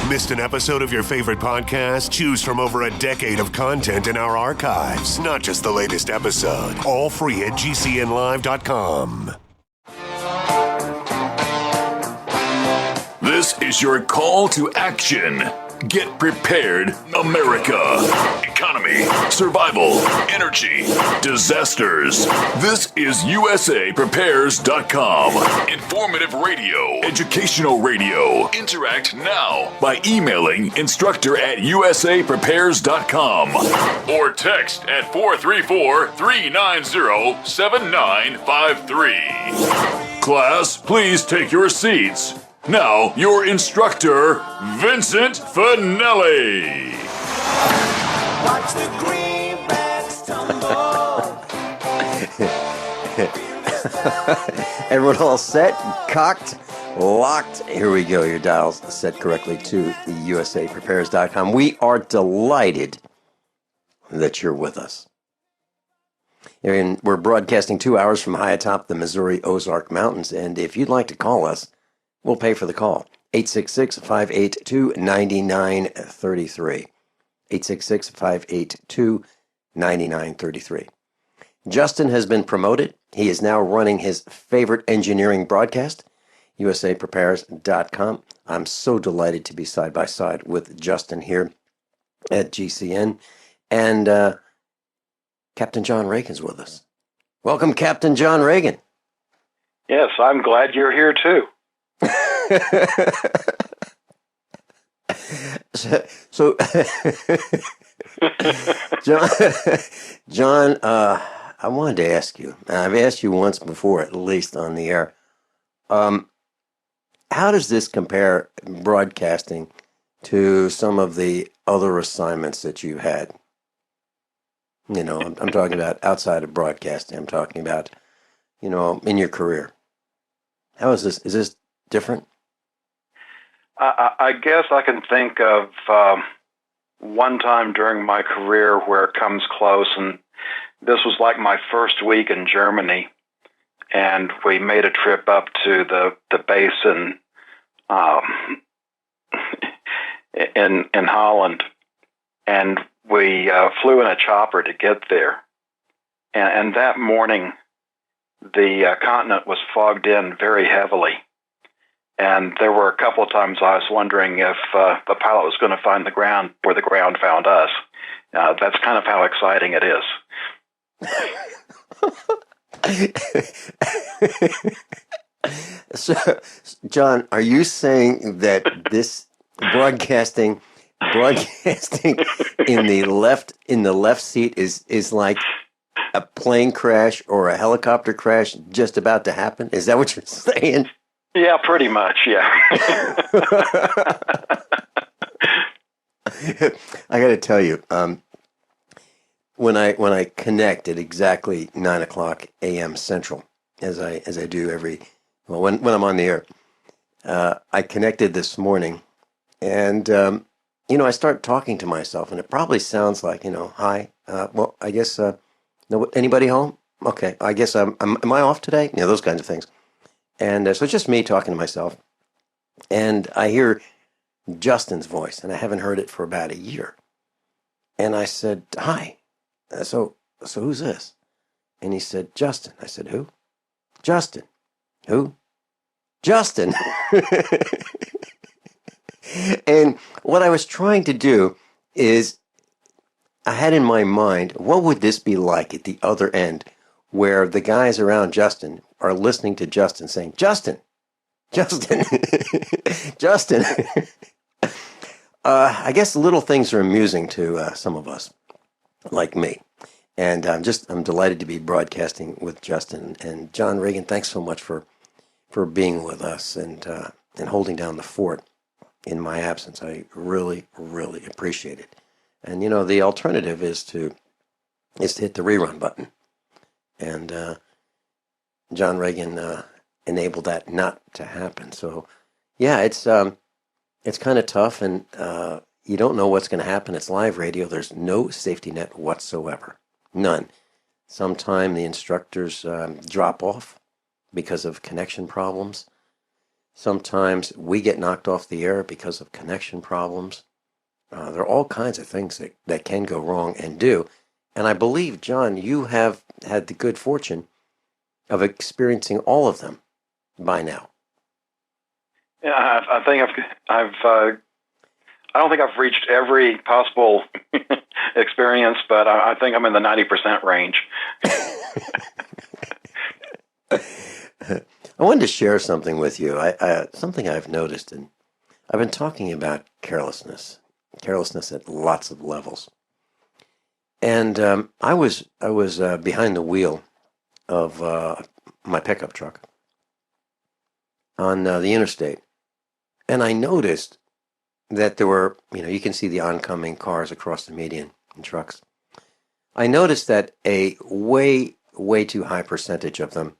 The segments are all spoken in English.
Missed an episode of your favorite podcast? Choose from over a decade of content in our archives, not just the latest episode. All free at gcnlive.com. This is your call to action. Get prepared, America. Economy, survival, energy, disasters. This is USAPrepares.com. Informative radio, educational radio. Interact now by emailing instructor@USAPrepares.com or text at 434-390-7953. Class, please take your seats. Now, your instructor, Vincent Finelli. Watch the greenbacks tumble. Everyone all set, cocked, locked. Here we go. Your dial's set correctly to the USAPrepares.com. We are delighted that you're with us. And we're broadcasting 2 hours from high atop the Missouri Ozark Mountains. And if you'd like to call us, we'll pay for the call. 866-582-9933. 866-582-9933. Justin has been promoted. He is now running his favorite engineering broadcast, USAPrepares.com. I'm so delighted to be side by side with Justin here at GCN. And Captain John Regan's with us. Welcome, Captain John Regan. Yes, I'm glad you're here too. so John, I wanted to ask you, and I've asked you once before, at least on the air, how does this compare broadcasting to some of the other assignments that you had? You know, I'm talking about outside of broadcasting. I'm talking about, you know, in your career. How is this? Is this different? I guess I can think of one time during my career where it comes close, and this was like my first week in Germany, and we made a trip up to the base in Holland, and we flew in a chopper to get there, and that morning the continent was fogged in very heavily. And there were a couple of times I was wondering if the pilot was going to find the ground where the ground found us. That's kind of how exciting it is. So, John, are you saying that this broadcasting in the left seat is like a plane crash or a helicopter crash just about to happen? Is that what you're saying? Yeah, pretty much, yeah. I got to tell you, when I connect at exactly 9:00 a.m. Central, as I do when I'm on the air, I connected this morning, and I start talking to myself, and it probably sounds like, hi. Well, I guess no, anybody home? Okay, I guess am I off today? Those kinds of things. And so it's just me talking to myself, and I hear Justin's voice, and I haven't heard it for about a year. And I said, hi, so who's this? And he said, Justin. I said, who? Justin. Who? Justin. And what I was trying to do is, I had in my mind, what would this be like at the other end, where the guys around Justin are listening to Justin saying, Justin. Justin. I guess little things are amusing to some of us, like me. And I'm delighted to be broadcasting with Justin. And John Regan, thanks so much for being with us and holding down the fort in my absence. I really, really appreciate it. And, the alternative is to hit the rerun button. And John Regan enabled that not to happen. So, yeah, it's kind of tough, and you don't know what's going to happen. It's live radio. There's no safety net whatsoever. None. Sometime the instructors drop off because of connection problems. Sometimes we get knocked off the air because of connection problems. There are all kinds of things that can go wrong and do. And I believe, John, you have had the good fortune of experiencing all of them by now. Yeah, I think I don't think I've reached every possible experience, but I think I'm in the 90% range. I wanted to share something with you. Something I've noticed, and I've been talking about carelessness at lots of levels. And I was behind the wheel of my pickup truck on the interstate, and I noticed that there were, you can see the oncoming cars across the median and trucks. I noticed that a way too high percentage of them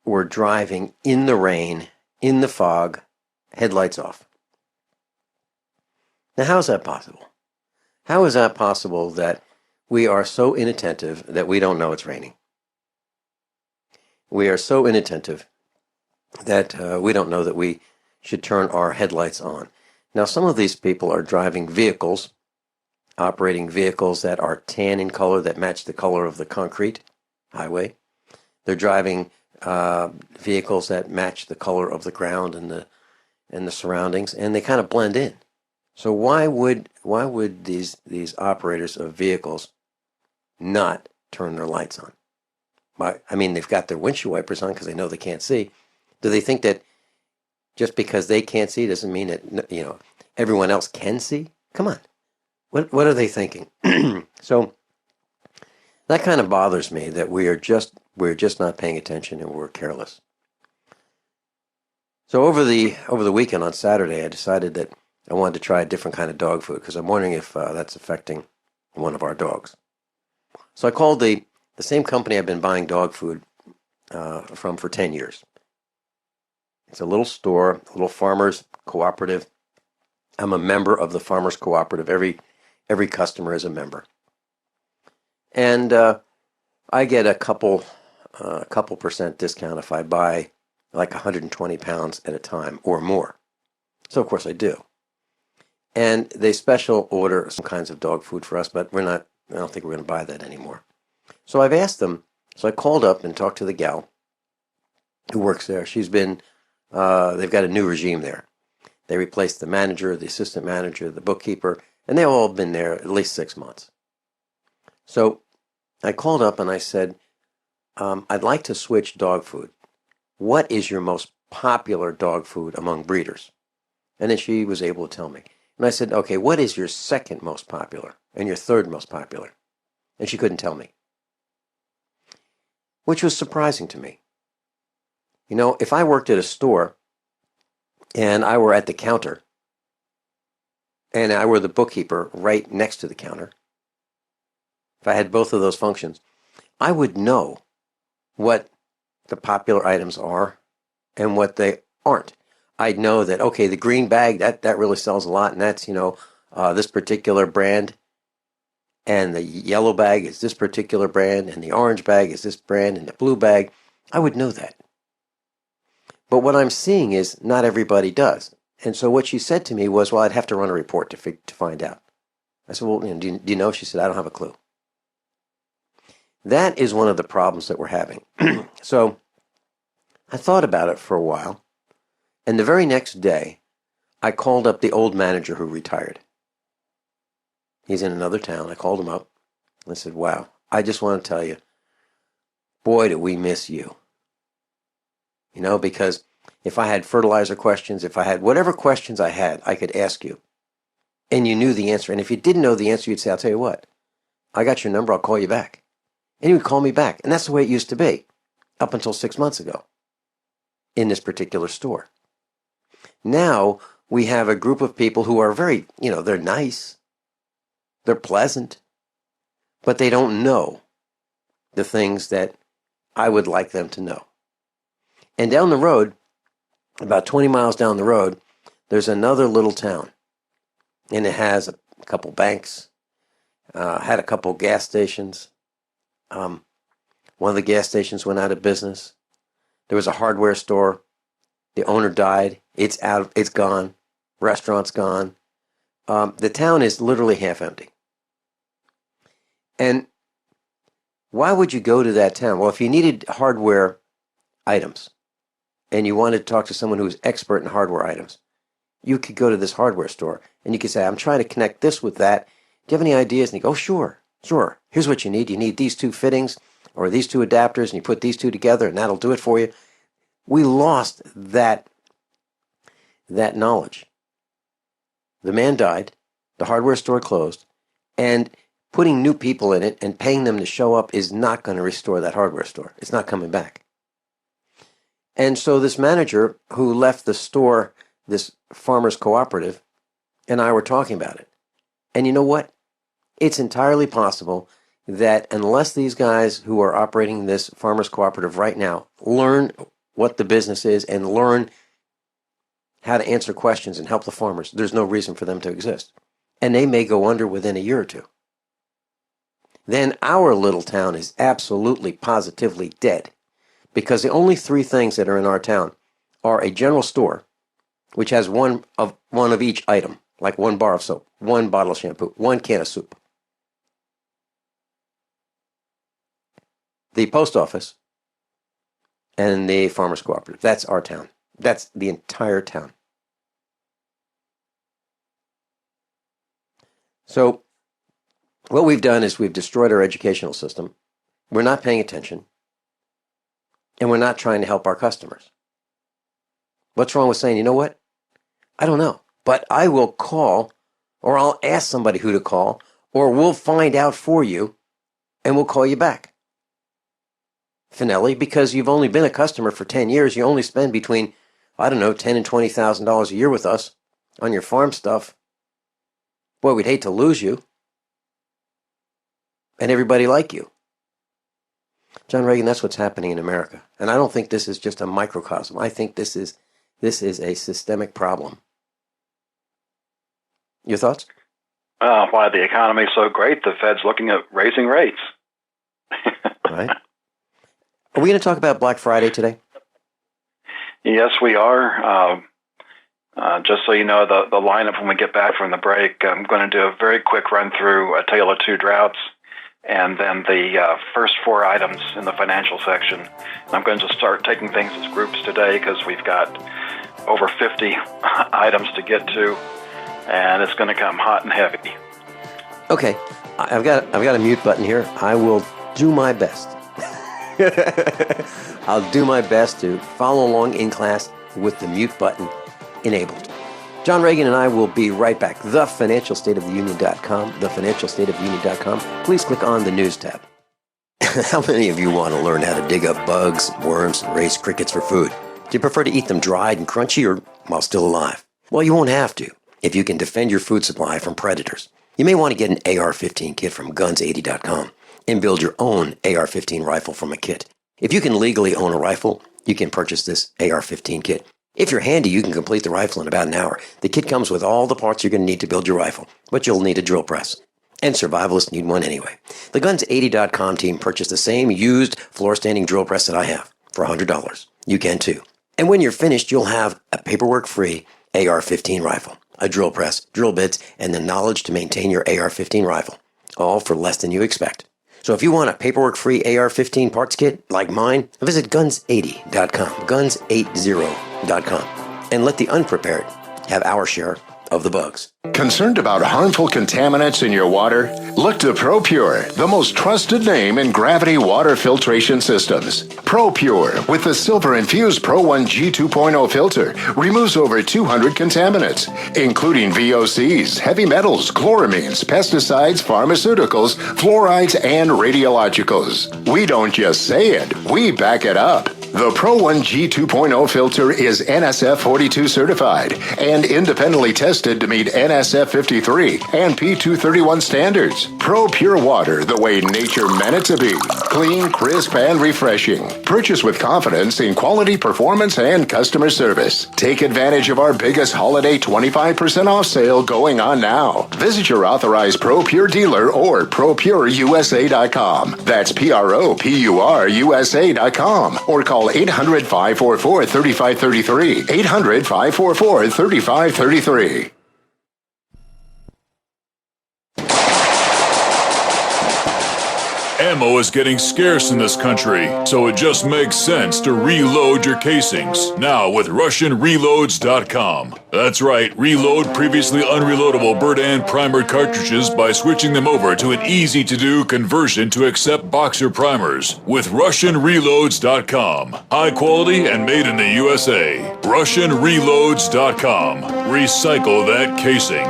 were driving in the rain, in the fog, headlights off. Now, how is that possible? How is that possible that we are so inattentive that we don't know it's raining? We are so inattentive that we don't know that we should turn our headlights on. Now, some of these people are driving vehicles, operating vehicles that are tan in color, that match the color of the concrete highway. They're driving vehicles that match the color of the ground and the surroundings, and they kind of blend in. So why would these operators of vehicles not turn their lights on? I mean, they've got their windshield wipers on because they know they can't see. Do they think that just because they can't see doesn't mean that everyone else can see? Come on, what are they thinking? So that kind of bothers me that we're just not paying attention and we're careless. So over the weekend on Saturday, I decided that I wanted to try a different kind of dog food because I'm wondering if that's affecting one of our dogs. So I called the same company I've been buying dog food from for 10 years. It's a little store, a little farmers cooperative. I'm a member of the farmers cooperative. Every customer is a member. And I get a couple percent discount if I buy like 120 pounds at a time or more. So of course I do. And they special order some kinds of dog food for us, but I don't think we're going to buy that anymore. So I've asked them, so I called up and talked to the gal who works there. She's been, they've got a new regime there. They replaced the manager, the assistant manager, the bookkeeper, and they've all been there at least 6 months. So I called up and I said, I'd like to switch dog food. What is your most popular dog food among breeders? And then she was able to tell me. And I said, okay, what is your second most popular and your third most popular? And she couldn't tell me, which was surprising to me. If I worked at a store and I were at the counter and I were the bookkeeper right next to the counter, if I had both of those functions, I would know what the popular items are and what they aren't. I'd know that, okay, the green bag, that really sells a lot, and that's, this particular brand, and the yellow bag is this particular brand, and the orange bag is this brand, and the blue bag. I would know that. But what I'm seeing is not everybody does. And so what she said to me was, well, I'd have to run a report to find out. I said, well, do you know? She said, I don't have a clue. That is one of the problems that we're having. So I thought about it for a while. And the very next day, I called up the old manager who retired. He's in another town. I called him up. I said, wow, I just want to tell you, boy, do we miss you. Because if I had fertilizer questions, if I had whatever questions I had, I could ask you. And you knew the answer. And if you didn't know the answer, you'd say, I'll tell you what, I got your number, I'll call you back. And he would call me back. And that's the way it used to be up until 6 months ago in this particular store. Now we have a group of people who are very, they're nice, they're pleasant, but they don't know the things that I would like them to know. And down the road, about 20 miles down the road, there's another little town. And it has a couple banks, had a couple gas stations. One of the gas stations went out of business. There was a hardware store. The owner died. It's out. It's gone. Restaurant's gone. The town is literally half empty. And why would you go to that town? Well, if you needed hardware items and you wanted to talk to someone who was expert in hardware items, you could go to this hardware store and you could say, I'm trying to connect this with that. Do you have any ideas? And you go, oh, sure. Here's what you need. You need these 2 fittings or these 2 adapters, and you put these 2 together, and that'll do it for you. We lost that knowledge. The man died. The hardware store closed. And putting new people in it and paying them to show up is not going to restore that hardware store. It's not coming back. And so this manager who left the store, this farmers cooperative, and I were talking about it. And you know what? It's entirely possible that unless these guys who are operating this farmers cooperative right now learn what the business is and learn how to answer questions and help the farmers, there's no reason for them to exist. And they may go under within a year or 2. Then our little town is absolutely, positively dead. Because the only 3 things that are in our town are a general store, which has one of each item, like 1 bar of soap, 1 bottle of shampoo, 1 can of soup. The post office and the farmers cooperative. That's our town. That's the entire town. So what we've done is we've destroyed our educational system. We're not paying attention. And we're not trying to help our customers. What's wrong with saying, you know what? I don't know. But I will call, or I'll ask somebody who to call, or we'll find out for you, and we'll call you back. Finelli, because you've only been a customer for 10 years, you only spend between, I don't know, $10,000 and $20,000 a year with us on your farm stuff. Boy, we'd hate to lose you. And everybody like you. John Regan, that's what's happening in America. And I don't think this is just a microcosm. I think this is a systemic problem. Your thoughts? Why the economy is so great, the Fed's looking at raising rates. Right. Are we going to talk about Black Friday today? Yes, we are. Just so you know, the lineup when we get back from the break, I'm going to do a very quick run through A Tale of Two Droughts, and then the first 4 items in the financial section. And I'm going to start taking things as groups today because we've got over 50 items to get to, and it's going to come hot and heavy. Okay, I've got a mute button here. I will do my best. I'll do my best to follow along in class with the mute button enabled. John Regan and I will be right back. TheFinancialStateOfTheUnion.com. TheFinancialStateOfTheUnion.com. Please click on the News tab. How many of you want to learn how to dig up bugs, worms, and raise crickets for food? Do you prefer to eat them dried and crunchy or while still alive? Well, you won't have to if you can defend your food supply from predators. You may want to get an AR-15 kit from guns80.com and build your own AR-15 rifle from a kit. If you can legally own a rifle, you can purchase this AR-15 kit. If you're handy, you can complete the rifle in about an hour. The kit comes with all the parts you're going to need to build your rifle, but you'll need a drill press. And survivalists need one anyway. The Guns80.com team purchased the same used floor-standing drill press that I have for $100. You can too. And when you're finished, you'll have a paperwork-free AR-15 rifle, a drill press, drill bits, and the knowledge to maintain your AR-15 rifle, all for less than you expect. So if you want a paperwork-free AR-15 parts kit like mine, visit Guns80.com, Guns80.com, and let the unprepared have our share of the bugs. Concerned about harmful contaminants in your water? Look to ProPure, the most trusted name in gravity water filtration systems. ProPure, with the silver-infused Pro 1G 2.0 filter, removes over 200 contaminants, including VOCs, heavy metals, chloramines, pesticides, pharmaceuticals, fluorides, and radiologicals. We don't just say it, we back it up. The Pro 1G 2.0 filter is NSF 42 certified and independently tested to meet NSF 53 and P231 standards. Pro Pure Water, the way nature meant it to be. Clean, crisp, and refreshing. Purchase with confidence in quality, performance, and customer service. Take advantage of our biggest holiday 25% off sale going on now. Visit your authorized Pro Pure dealer or ProPureUSA.com. That's ProPureUSA.com or call Call 800-544-3533. 800-544-3533. Ammo is getting scarce in this country, so it just makes sense to reload your casings. Now with RussianReloads.com. That's right, reload previously unreloadable Bird primer cartridges by switching them over to an easy-to-do conversion to accept boxer primers. With RussianReloads.com. High quality and made in the USA. RussianReloads.com. Recycle that casing.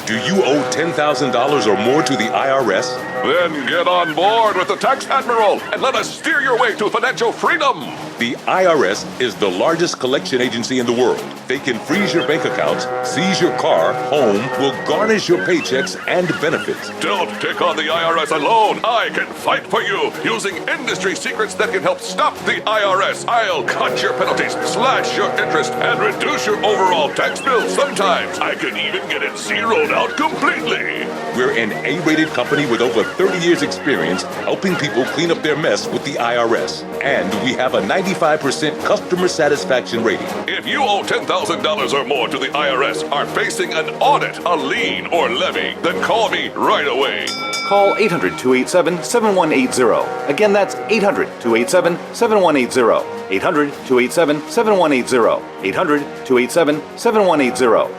Do you owe $10,000 or more to the IRS? Then get on board with the Tax Admiral and let us steer your way to financial freedom. The IRS is the largest collection agency in the world. They can freeze your bank accounts, seize your car, home, will garnish your paychecks and benefits. Don't take on the IRS alone. I can fight for you using industry secrets that can help stop the IRS. I'll cut your penalties, slash your interest, and reduce your overall tax bill. Sometimes I can even get it zeroed out completely. We're an A-rated company with over 30 years experience helping people clean up their mess with the IRS. And we have a 95% customer satisfaction rating. If you owe $10,000 or more to the IRS, are facing an audit, a lien, or levy, then call me right away. Call 800-287-7180. Again, that's 800-287-7180. 800-287-7180. 800-287-7180.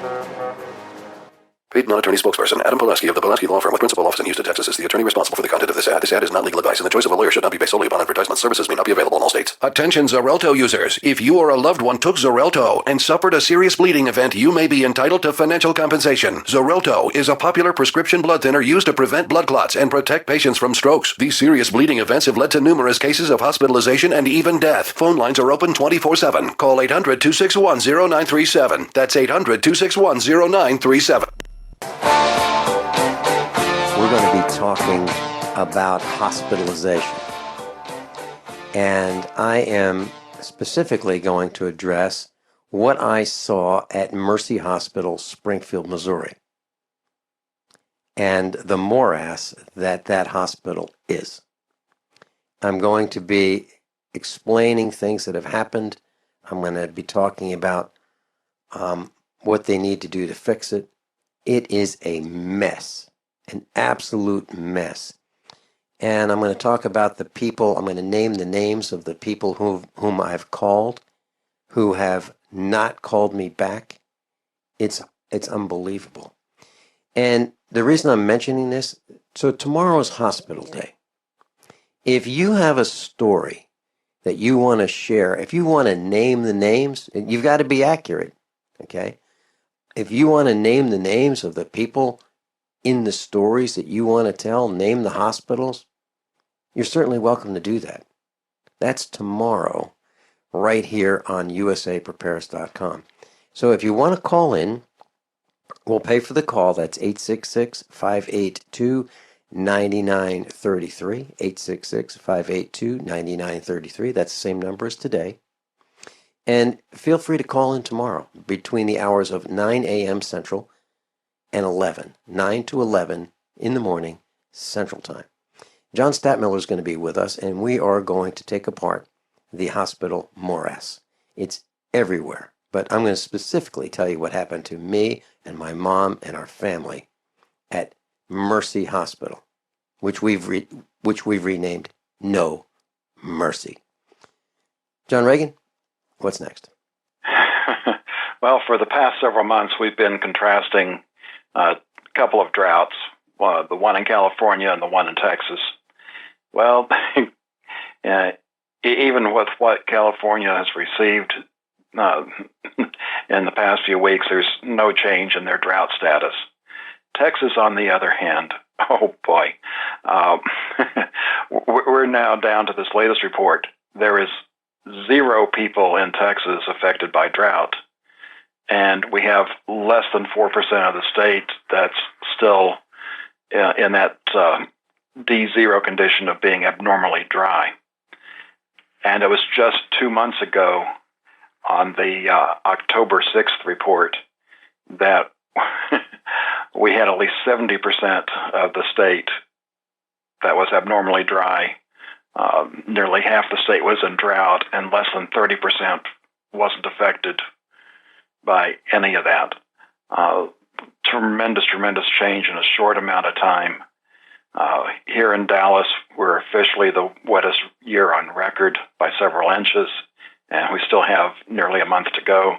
Paid non-attorney spokesperson Adam Pulaski of the Pulaski Law Firm with principal office in Houston, Texas is the attorney responsible for the content of this ad. This ad is not legal advice, and the choice of a lawyer should not be based solely upon advertisement. Services may not be available in all states. Attention Xarelto users. If you or a loved one took Xarelto and suffered a serious bleeding event, you may be entitled to financial compensation. Xarelto is a popular prescription blood thinner used to prevent blood clots and protect patients from strokes. These serious bleeding events have led to numerous cases of hospitalization and even death. Phone lines are open 24/7. Call 800-261-0937. That's 800-261-0937. We're going to be talking about hospitalization. And I am specifically going to address what I saw at Mercy Hospital, Springfield, Missouri, and the morass that hospital is. I'm going to be explaining things that have happened. I'm going to be talking about what they need to do to fix it. It is a mess, an absolute mess. And I'm going to talk about the people, I'm going to name the names of the people whom I've called, who have not called me back. It's unbelievable. And the reason I'm mentioning this, so tomorrow's hospital day. If you have a story that you want to share, if you want to name the names, you've got to be accurate, okay? If you want to name the names of the people in the stories that you want to tell, name the hospitals, you're certainly welcome to do that. That's tomorrow, right here on usaprepares.com. So if you want to call in, we'll pay for the call. That's 866-582-9933, 866-582-9933. That's the same number as today. And feel free to call in tomorrow between the hours of 9 a.m. Central and 9 to 11 in the morning Central Time. John Statmiller is going to be with us, and we are going to take apart the hospital morass. It's everywhere, but I'm going to specifically tell you what happened to me and my mom and our family at Mercy Hospital, which we've renamed No Mercy. John Regan, what's next? Well, for the past several months, we've been contrasting a couple of droughts, the one in California and the one in Texas. Well, even with what California has received in the past few weeks, there's no change in their drought status. Texas, on the other hand, oh boy, we're now down to this latest report. There is 0 people in Texas affected by drought, and we have less than 4% of the state that's still in that D0 condition of being abnormally dry. And it was just 2 months ago on the October 6th report that we had at least 70% of the state that was abnormally dry Nearly half the state was in drought, and less than 30% wasn't affected by any of that. Tremendous change in a short amount of time. Here in Dallas, we're officially the wettest year on record by several inches, and we still have nearly a month to go.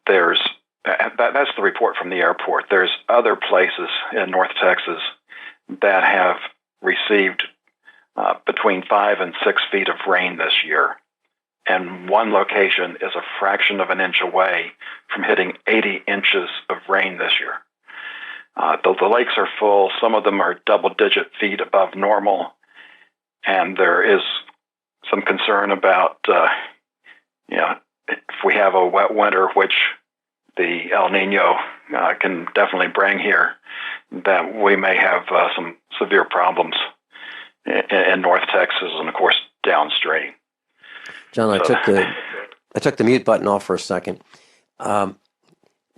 That's the report from the airport. There's other places in North Texas that have received between 5 and 6 feet of rain this year. And one location is a fraction of an inch away from hitting 80 inches of rain this year. The lakes are full. Some of them are double-digit feet above normal. And there is some concern about, if we have a wet winter, which the El Nino can definitely bring here, that we may have some severe problems in North Texas and, of course, downstream. John, I took the mute button off for a second.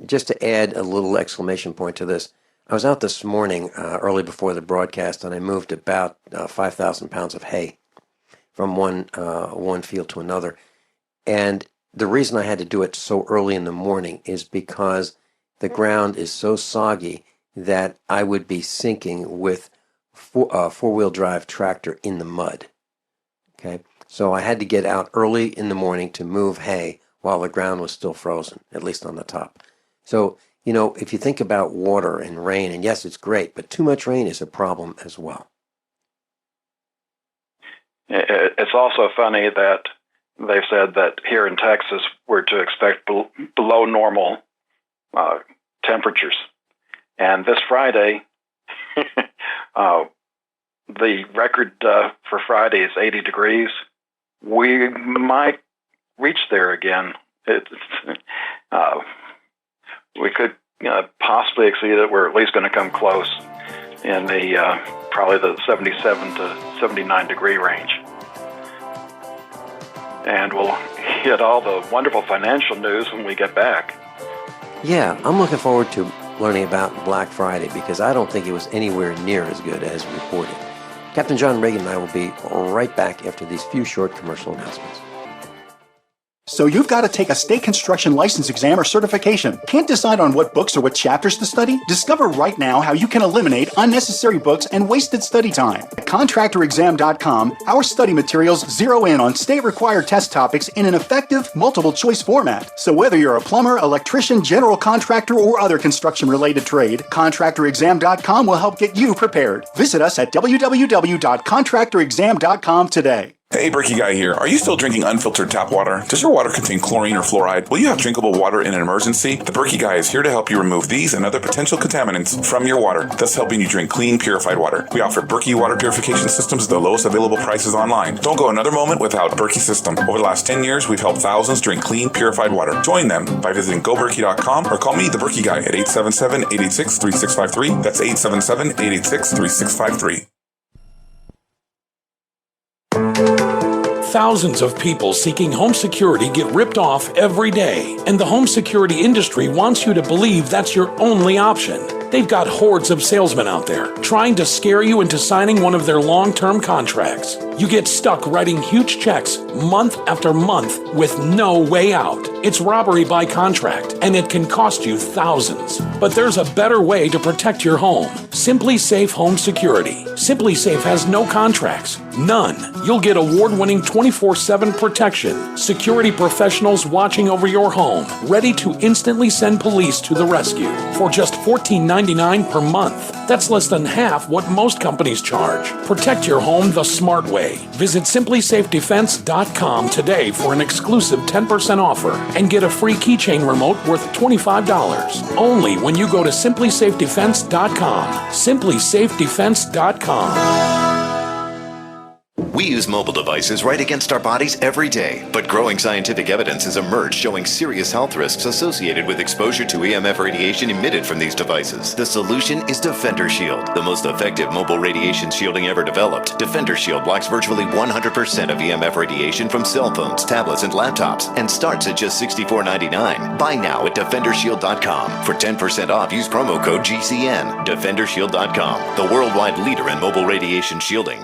Just to add a little exclamation point to this, I was out this morning early before the broadcast, and I moved about 5,000 pounds of hay from one field to another. And the reason I had to do it so early in the morning is because the ground is so soggy that I would be sinking with four-wheel drive tractor in the mud. Okay, so I had to get out early in the morning to move hay while the ground was still frozen, at least on the top. So, if you think about water and rain, and yes, it's great, but too much rain is a problem as well. It's also funny that they've said that here in Texas we're to expect below normal temperatures. And this Friday, the record for Friday is 80 degrees. We might reach there again. We could possibly exceed it. We're at least going to come close in the probably the 77 to 79 degree range. And we'll hit all the wonderful financial news when we get back. Yeah, I'm looking forward to learning about Black Friday because I don't think it was anywhere near as good as reported. Captain John Regan and I will be right back after these few short commercial announcements. So you've got to take a state construction license exam or certification. Can't decide on what books or what chapters to study? Discover right now how you can eliminate unnecessary books and wasted study time. At contractorexam.com, our study materials zero in on state-required test topics in an effective, multiple-choice format. So whether you're a plumber, electrician, general contractor, or other construction-related trade, contractorexam.com will help get you prepared. Visit us at www.contractorexam.com today. Hey, Berkey Guy here. Are you still drinking unfiltered tap water? Does your water contain chlorine or fluoride? Will you have drinkable water in an emergency? The Berkey Guy is here to help you remove these and other potential contaminants from your water, thus helping you drink clean, purified water. We offer Berkey water purification systems at the lowest available prices online. Don't go another moment without Berkey system. Over the last 10 years, we've helped thousands drink clean, purified water. Join them by visiting goberkey.com or call me, the Berkey Guy, at 877-886-3653. That's 877-886-3653. Thousands of people seeking home security get ripped off every day, and the home security industry wants you to believe that's your only option. They've got hordes of salesmen out there trying to scare you into signing one of their long-term contracts. You get stuck writing huge checks month after month with no way out. It's robbery by contract, and it can cost you thousands. But there's a better way to protect your home. Simply Safe Home Security. Simply Safe has no contracts. None. You'll get award-winning 24/7 protection. Security professionals watching over your home, ready to instantly send police to the rescue for just $14.99 per month. That's less than half what most companies charge. Protect your home the smart way. Visit simplysafedefense.com today for an exclusive 10% offer and get a free keychain remote worth $25. Only when you go to simplysafedefense.com. simplysafedefense.com. We use mobile devices right against our bodies every day, but growing scientific evidence has emerged showing serious health risks associated with exposure to EMF radiation emitted from these devices. The solution is Defender Shield, the most effective mobile radiation shielding ever developed. Defender Shield blocks virtually 100% of EMF radiation from cell phones, tablets, and laptops, and starts at just $64.99. Buy now at DefenderShield.com. For 10% off, use promo code GCN. DefenderShield.com, the worldwide leader in mobile radiation shielding.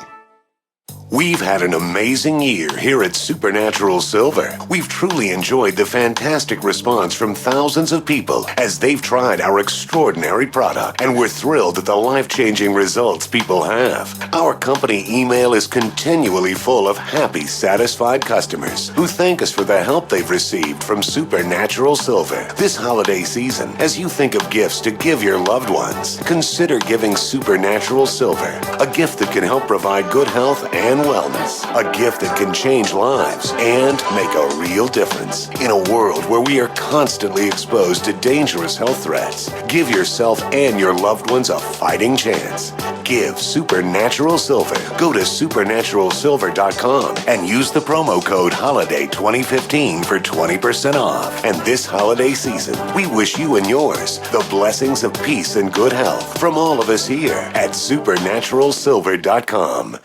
We've had an amazing year here at Supernatural Silver. We've truly enjoyed the fantastic response from thousands of people as they've tried our extraordinary product, and we're thrilled at the life-changing results people have. Our company email is continually full of happy, satisfied customers who thank us for the help they've received from Supernatural Silver. This holiday season, as you think of gifts to give your loved ones, consider giving Supernatural Silver, a gift that can help provide good health and wellness, a gift that can change lives and make a real difference. In a world where we are constantly exposed to dangerous health threats, give yourself and your loved ones a fighting chance. Give Supernatural Silver. Go to supernaturalsilver.com and use the promo code HOLIDAY2015 for 20% off. And this holiday season, we wish you and yours the blessings of peace and good health from all of us here at supernaturalsilver.com.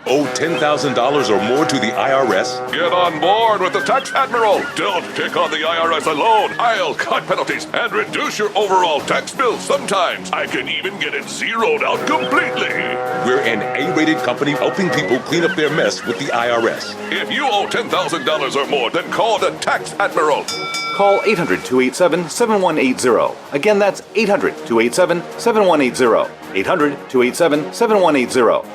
Owe $10,000 or more to the IRS? Get on board with the Tax Admiral. Don't pick on the IRS alone. I'll cut penalties and reduce your overall tax bill. Sometimes I can even get it zeroed out completely. We're an A-rated company helping people clean up their mess with the IRS. If you owe $10,000 or more, then call the Tax Admiral. Call 800-287-7180. Again, that's 800-287-7180. 800-287-7180.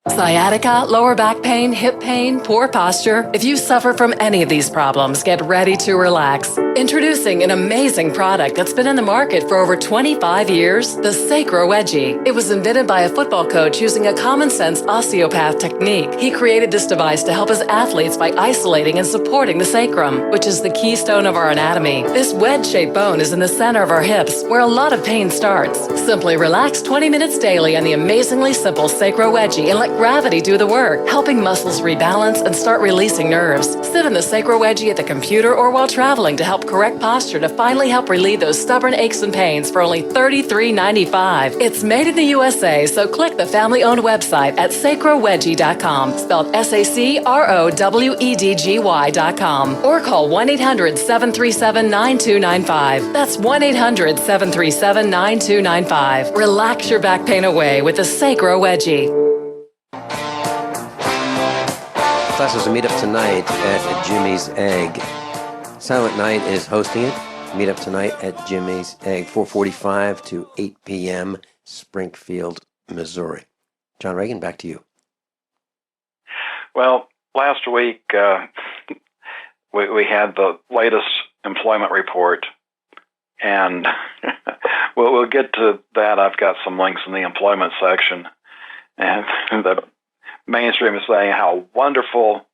Sciatica, lower back pain, hip pain, poor posture. If you suffer from any of these problems, get ready to relax. Introducing an amazing product that's been in the market for over 25 years, the Sacro Wedgie. It was invented by a football coach using a common sense osteopath technique. He created this device to help his athletes by isolating and supporting the sacrum, which is the keystone of our anatomy. This wedge-shaped bone is in the center of our hips, where a lot of pain starts. Simply relax 20 minutes daily on the amazingly simple Sacro Wedgie and let gravity do the work, helping muscles rebalance and start releasing nerves. Sit in the Sacro Wedgie at the computer or while traveling to help correct posture to finally help relieve those stubborn aches and pains for only $33.95. It's made in the USA, so click the family-owned website at sacrowedgie.com, spelled SACROWEDGY.com, or call 1-800-737-9295. That's 1-800-737-9295. Relax your back pain away with the Sacro Wedgie. Classes will meet up tonight at Jimmy's Egg. Silent Night is hosting it. Meet up tonight at Jimmy's Egg, 4:45 to 8 p.m., Springfield, Missouri. John Regan, back to you. Well, last week we had the latest employment report, and we'll get to that. I've got some links in the employment section, and the mainstream is saying how wonderful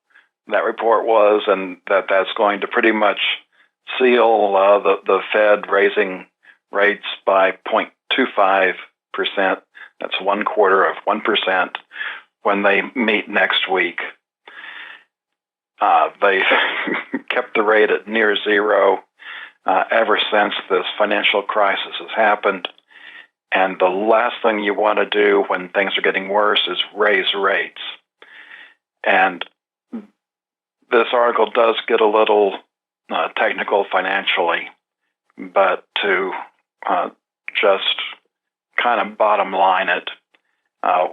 that report was, and that's going to pretty much seal the Fed raising rates by 0.25%. That's 0.25%, when they meet next week. They've kept the rate at near zero ever since this financial crisis has happened. And the last thing you want to do when things are getting worse is raise rates. And this article does get a little technical financially, but to just kind of bottom line it,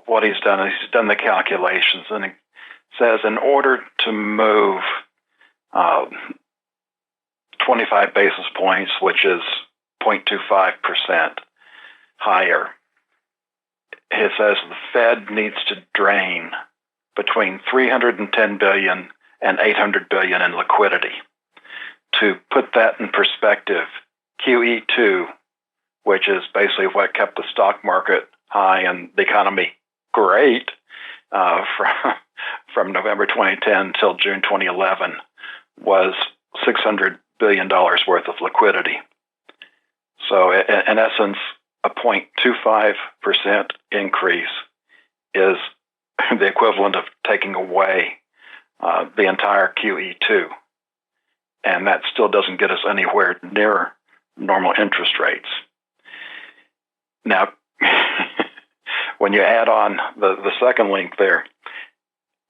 what he's done is he's done the calculations, and he says in order to move 25 basis points, which is 0.25%, higher, it says the Fed needs to drain between $310 billion and $800 billion in liquidity. To put that in perspective, QE2, which is basically what kept the stock market high and the economy great from November 2010 till June 2011, was $600 billion worth of liquidity. So in essence, a 0.25% increase is the equivalent of taking away the entire QE2. And that still doesn't get us anywhere near normal interest rates. Now, when you add on the second link there,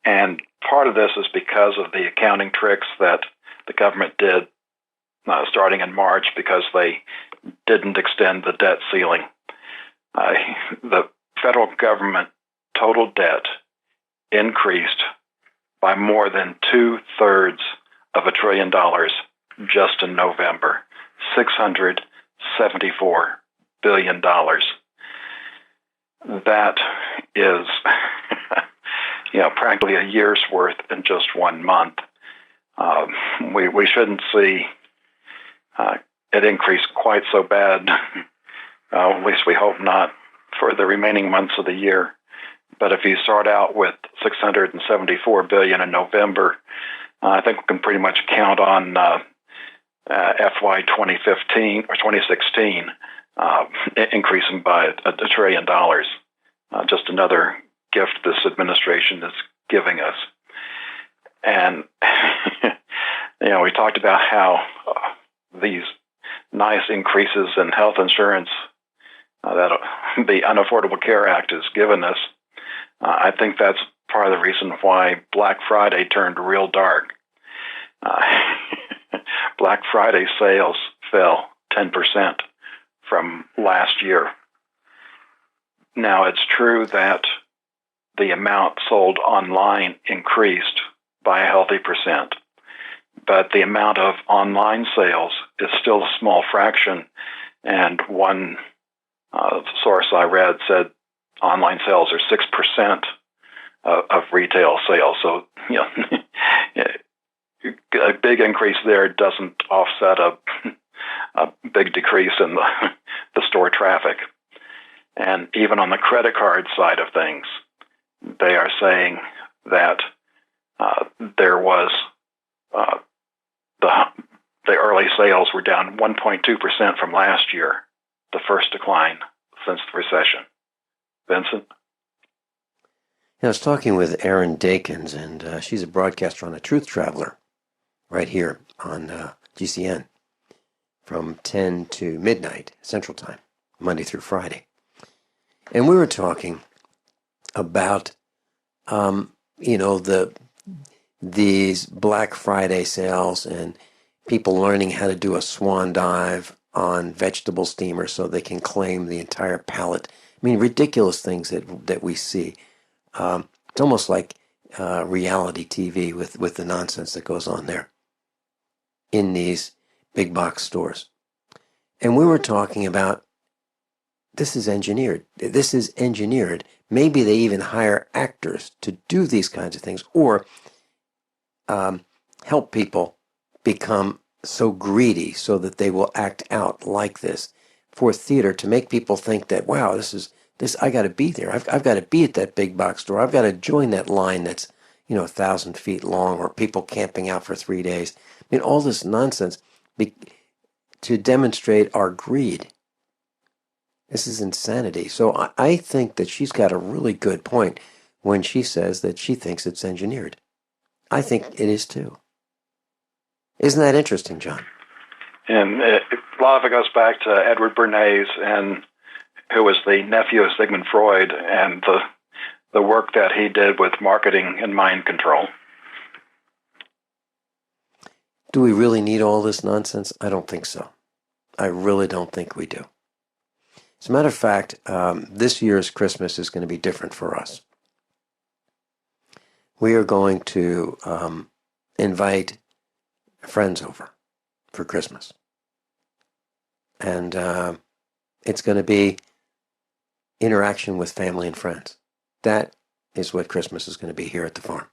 and part of this is because of the accounting tricks that the government did starting in March, because they didn't extend the debt ceiling. The federal government total debt increased by more than 2/3 of $1 trillion just in November. $674 billion. That is, practically a year's worth in just 1 month. We shouldn't see it increase quite so bad. At least we hope not for the remaining months of the year. But if you start out with $674 billion in November, I think we can pretty much count on FY 2015 or 2016 increasing by $1 trillion. Just another gift this administration is giving us. And we talked about how these nice increases in health insurance that the Unaffordable Care Act has given us. I think that's part of the reason why Black Friday turned real dark. Black Friday sales fell 10% from last year. Now, it's true that the amount sold online increased by a healthy percent, but the amount of online sales is still a small fraction, and one source I read said online sales are 6% of retail sales. So, a big increase there doesn't offset a big decrease in the store traffic. And even on the credit card side of things, they are saying that there was the early sales were down 1.2% from last year, the first decline since the recession. Vincent? I was talking with Erin Dakins, and she's a broadcaster on The Truth Traveler right here on GCN from 10 to midnight Central Time, Monday through Friday. And we were talking about, these Black Friday sales and people learning how to do a swan dive on vegetable steamers so they can claim the entire pallet. I mean, ridiculous things that we see. It's almost like reality TV with the nonsense that goes on there in these big box stores. And we were talking about this is engineered. This is engineered. Maybe they even hire actors to do these kinds of things or help people become so greedy so that they will act out like this for theater to make people think that, wow, this I got to be there. I've got to be at that big box store. I've got to join that line that's 1,000 feet long, or people camping out for 3 days. I mean, all this nonsense to demonstrate our greed. This is insanity. So I think that she's got a really good point when she says that she thinks it's engineered. I think it is too. Isn't that interesting, John? And a lot of it goes back to Edward Bernays, and who was the nephew of Sigmund Freud, and the work that he did with marketing and mind control. Do we really need all this nonsense? I don't think so. I really don't think we do. As a matter of fact, this year's Christmas is going to be different for us. We are going to invite friends over for Christmas. And it's going to be interaction with family and friends. That is what Christmas is going to be here at the farm.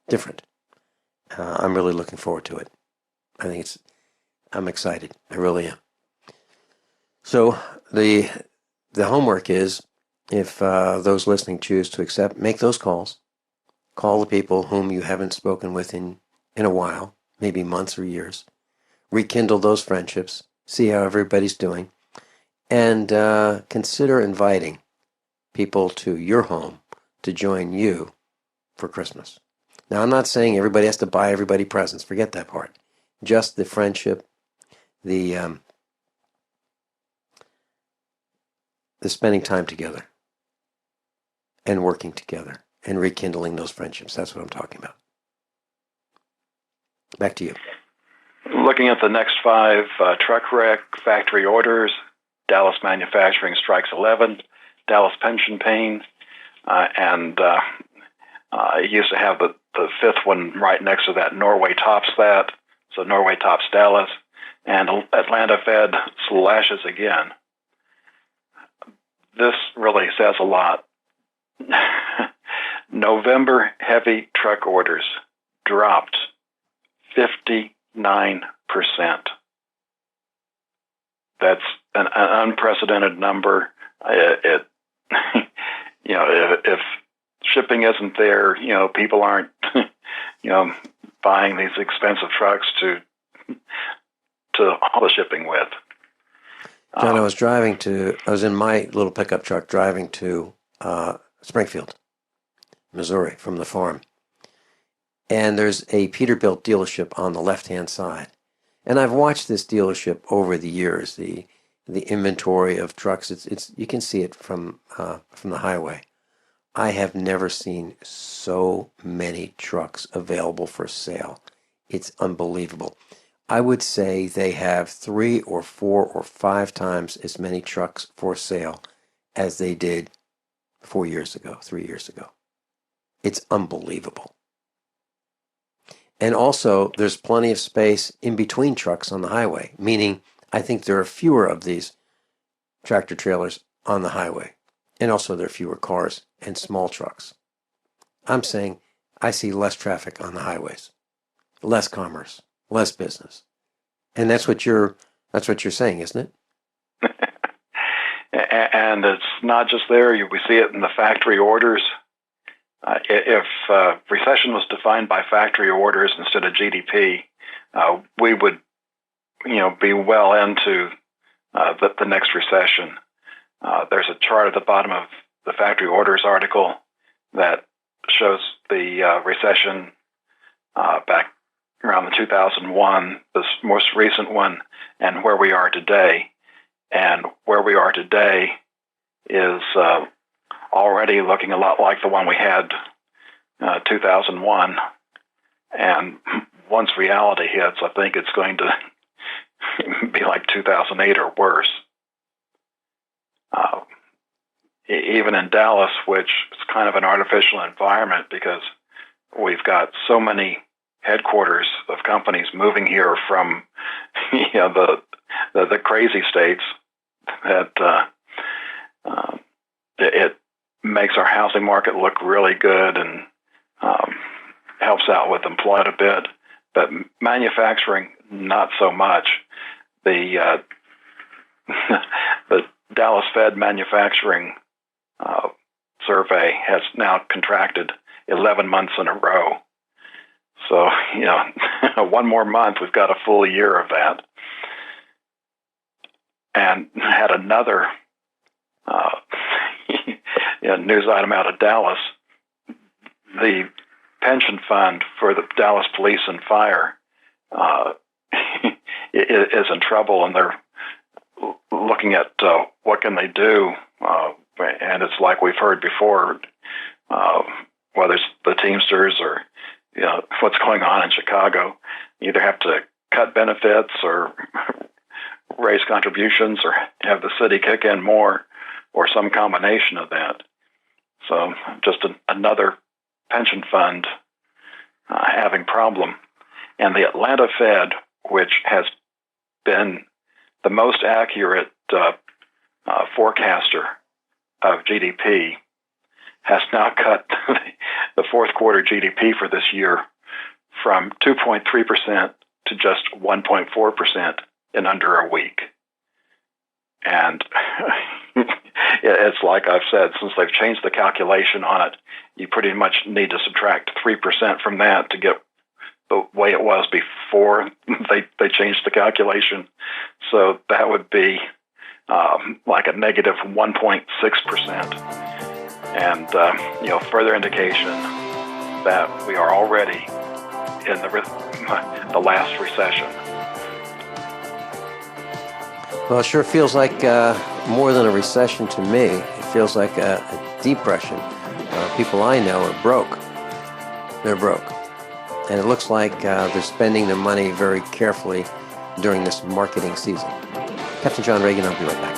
Different. I'm really looking forward to it. I'm excited. I really am. So the homework is, if those listening choose to accept, make those calls. Call the people whom you haven't spoken with in a while, maybe months or years. Rekindle those friendships. See how everybody's doing. And consider inviting people to your home to join you for Christmas. Now, I'm not saying everybody has to buy everybody presents. Forget that part. Just the friendship, the spending time together and working together and rekindling those friendships. That's what I'm talking about. Back to you. Looking at the next 5, truck wreck, factory orders, Dallas manufacturing strikes 11, Dallas pension pain, and It used to have the fifth one right next to that. Norway tops that, so Norway tops Dallas, and Atlanta Fed slashes again. This really says a lot. November heavy truck orders dropped 59%. That's an unprecedented number. It if shipping isn't there, people aren't, buying these expensive trucks to haul the shipping with. John, I was in my little pickup truck driving to Springfield, Missouri, from the farm. And there's a Peterbilt dealership on the left-hand side. And I've watched this dealership over the years, the inventory of trucks. It's you can see it from the highway. I have never seen so many trucks available for sale. It's unbelievable. I would say they have 3 or 4 or 5 times as many trucks for sale as they did 3 years ago. It's unbelievable. And also, there's plenty of space in between trucks on the highway, meaning I think there are fewer of these tractor trailers on the highway. And also there are fewer cars and small trucks. I'm saying I see less traffic on the highways, less commerce, less business. And that's what you're saying, isn't it? And it's not just there. We see it in the factory orders. If recession was defined by factory orders instead of GDP, we would, be well into the next recession. There's a chart at the bottom of the factory orders article that shows the recession back around the 2001, this most recent one, and where we are today. And where we are today is already looking a lot like the one we had 2001. And once reality hits, I think it's going to be like 2008 or worse. Even in Dallas, which is kind of an artificial environment because we've got so many headquarters of companies moving here from the crazy states that it makes our housing market look really good and helps out with employment a bit, but manufacturing not so much. The Dallas Fed manufacturing survey has now contracted 11 months in a row. So, one more month, we've got a full year of that. And had another news item out of Dallas. The pension fund for the Dallas Police and Fire is in trouble, and they're looking at what can they do. And it's like we've heard before, whether it's the Teamsters or what's going on in Chicago, you either have to cut benefits or raise contributions or have the city kick in more or some combination of that. So just another pension fund having problem. And the Atlanta Fed, which has been the most accurate forecaster of GDP, has now cut the fourth quarter GDP for this year from 2.3% to just 1.4% in under a week. And it's like I've said, since they've changed the calculation on it, you pretty much need to subtract 3% from that to get the way it was before they changed the calculation. So that would be like a negative 1.6%. And, further indication that we are already in the last recession. Well, it sure feels like more than a recession to me. It feels like a depression. People I know are broke. They're broke. And it looks like they're spending their money very carefully during this marketing season. Captain John Regan, I'll be right back.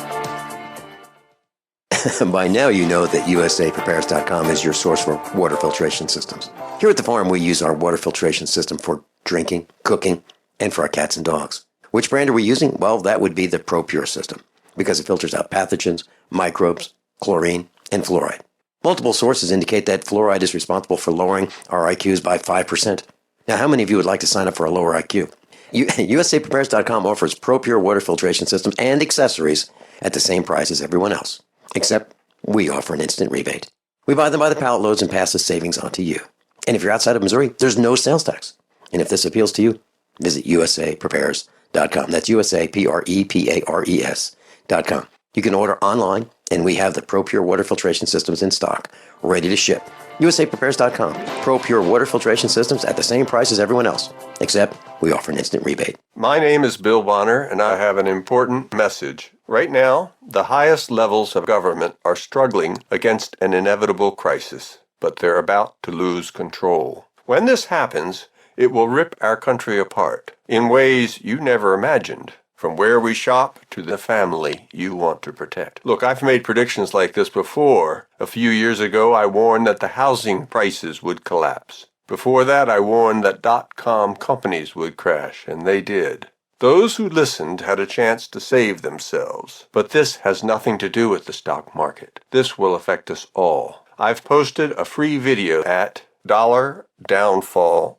By now you know that USAPrepares.com is your source for water filtration systems. Here at the farm, we use our water filtration system for drinking, cooking, and for our cats and dogs. Which brand are we using? Well, that would be the ProPure system, because it filters out pathogens, microbes, chlorine, and fluoride. Multiple sources indicate that fluoride is responsible for lowering our IQs by 5%. Now, how many of you would like to sign up for a lower IQ? USAPrepares.com offers ProPure water filtration systems and accessories at the same price as everyone else, except we offer an instant rebate. We buy them by the pallet loads and pass the savings on to you. And if you're outside of Missouri, there's no sales tax. And if this appeals to you, visit USAPrepares.com. That's USAPrepares.com. You can order online, and we have the ProPure water filtration systems in stock, ready to ship. USAPrepares.com. ProPure water filtration systems at the same price as everyone else, except we offer an instant rebate. My name is Bill Bonner, and I have an important message. Right now, the highest levels of government are struggling against an inevitable crisis, but they're about to lose control. When this happens, it will rip our country apart in ways you never imagined. From where we shop to the family you want to protect. Look, I've made predictions like this before. A few years ago, I warned that the housing prices would collapse. Before that, I warned that .com companies would crash, and they did. Those who listened had a chance to save themselves. But this has nothing to do with the stock market. This will affect us all. I've posted a free video at $downfall.com.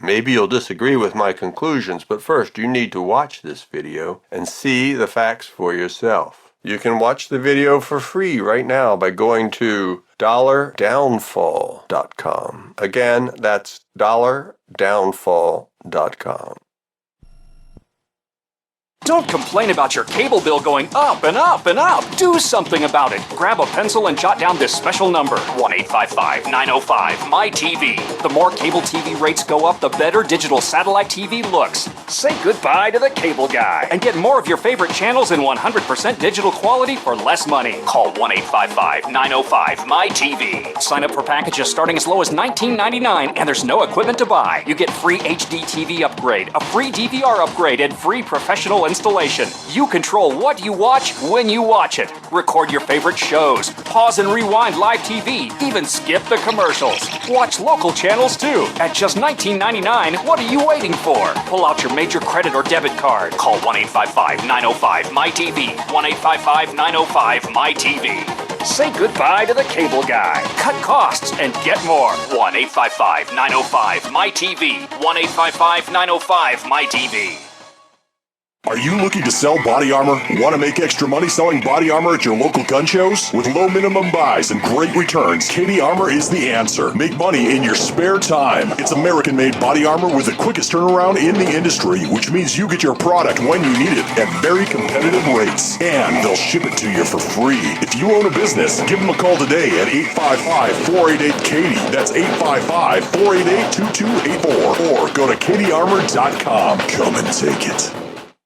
Maybe you'll disagree with my conclusions, but first you need to watch this video and see the facts for yourself. You can watch the video for free right now by going to $downfall.com. Again, that's $downfall.com. Don't complain about your cable bill going up and up and up. Do something about it. Grab a pencil and jot down this special number, 1-855-905-MY-TV. The more cable TV rates go up, the better digital satellite TV looks. Say goodbye to the cable guy and get more of your favorite channels in 100% digital quality for less money. Call 1-855-905-MY-TV. Sign up for packages starting as low as $19.99, and there's no equipment to buy. You get free HD TV upgrade, a free DVR upgrade, and free professional installation. You control what you watch when you watch it. Record your favorite shows, pause and rewind live TV, even skip the commercials. Watch local channels too. At just $19.99, what are you waiting for? Pull out your major credit or debit card. Call 1-855-905-MY-TV. 1-855-905-MY-TV. Say goodbye to the cable guy. Cut costs and get more. 1-855-905-MY-TV. 1-855-905-MY-TV. Are you looking to sell body armor? Want to make extra money selling body armor at your local gun shows? With low minimum buys and great returns, KD Armor is the answer. Make money in your spare time. It's American-made body armor with the quickest turnaround in the industry, which means you get your product when you need it at very competitive rates. And they'll ship it to you for free. If you own a business, give them a call today at 855-488-KD. That's 855-488-2284. Or go to kdarmor.com. Come and take it.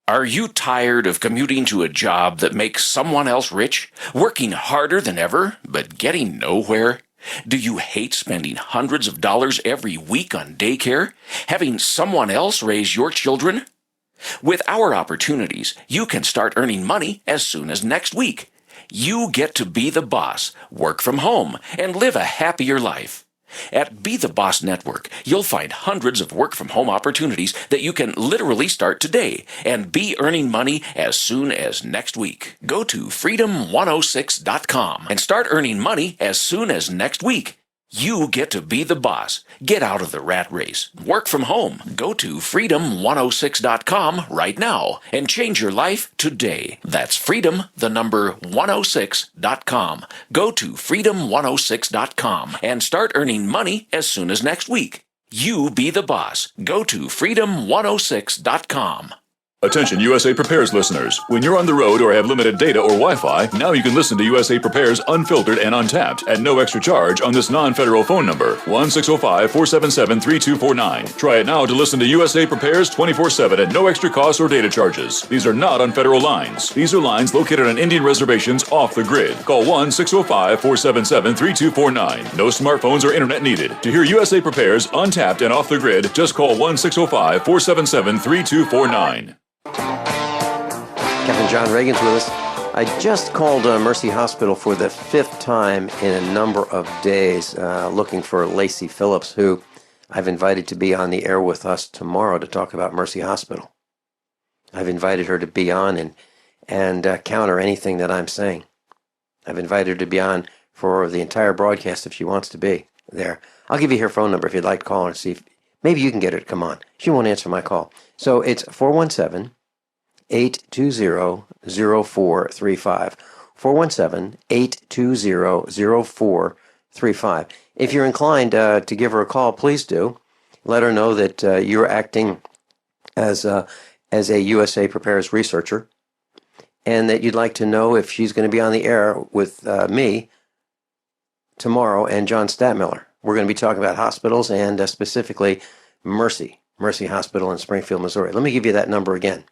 Are you tired of commuting to a job that makes someone else rich? Working harder than ever, but getting nowhere? Do you hate spending hundreds of dollars every week on daycare? Having someone else raise your children? With our opportunities, you can start earning money as soon as next week. You get to be the boss, work from home, and live a happier life. At Be the Boss Network, you'll find hundreds of work-from-home opportunities that you can literally start today and be earning money as soon as next week. Go to freedom106.com and start earning money as soon as next week. You get to be the boss. Get out of the rat race. Work from home. Go to freedom106.com right now and change your life today. That's freedom, the number 106.com. Go to freedom106.com and start earning money as soon as next week. You be the boss. Go to freedom106.com. Attention USA Prepares listeners. When you're on the road or have limited data or Wi-Fi, now you can listen to USA Prepares Unfiltered and Untapped at no extra charge on this non-federal phone number, 1-605-477-3249. Try it now to listen to USA Prepares 24/7 at no extra cost or data charges. These are not on federal lines. These are lines located on Indian reservations off the grid. Call 1-605-477-3249. No smartphones or internet needed. To hear USA Prepares Untapped and off the grid, just call 1-605-477-3249. Captain John Reagan's with us. I I just called Mercy Hospital for the 5th time in a number of days looking for Lacey Phillips, who I've invited to be on the air with us tomorrow to talk about Mercy Hospital. I've invited her to be on and counter anything that I'm saying. I've invited her to be on for the entire broadcast if she wants to be there. I'll give you her phone number if you'd like to call her and see if maybe you can get her to come on. She won't answer my call. So it's 417-820-0435. 417-820-0435. If you're inclined to give her a call, please do. Let her know that you're acting as a USA Prepares researcher, and that you'd like to know if she's going to be on the air with me tomorrow and John Statmiller. We're going to be talking about hospitals and specifically Mercy Hospital in Springfield, Missouri. Let me give you that number again.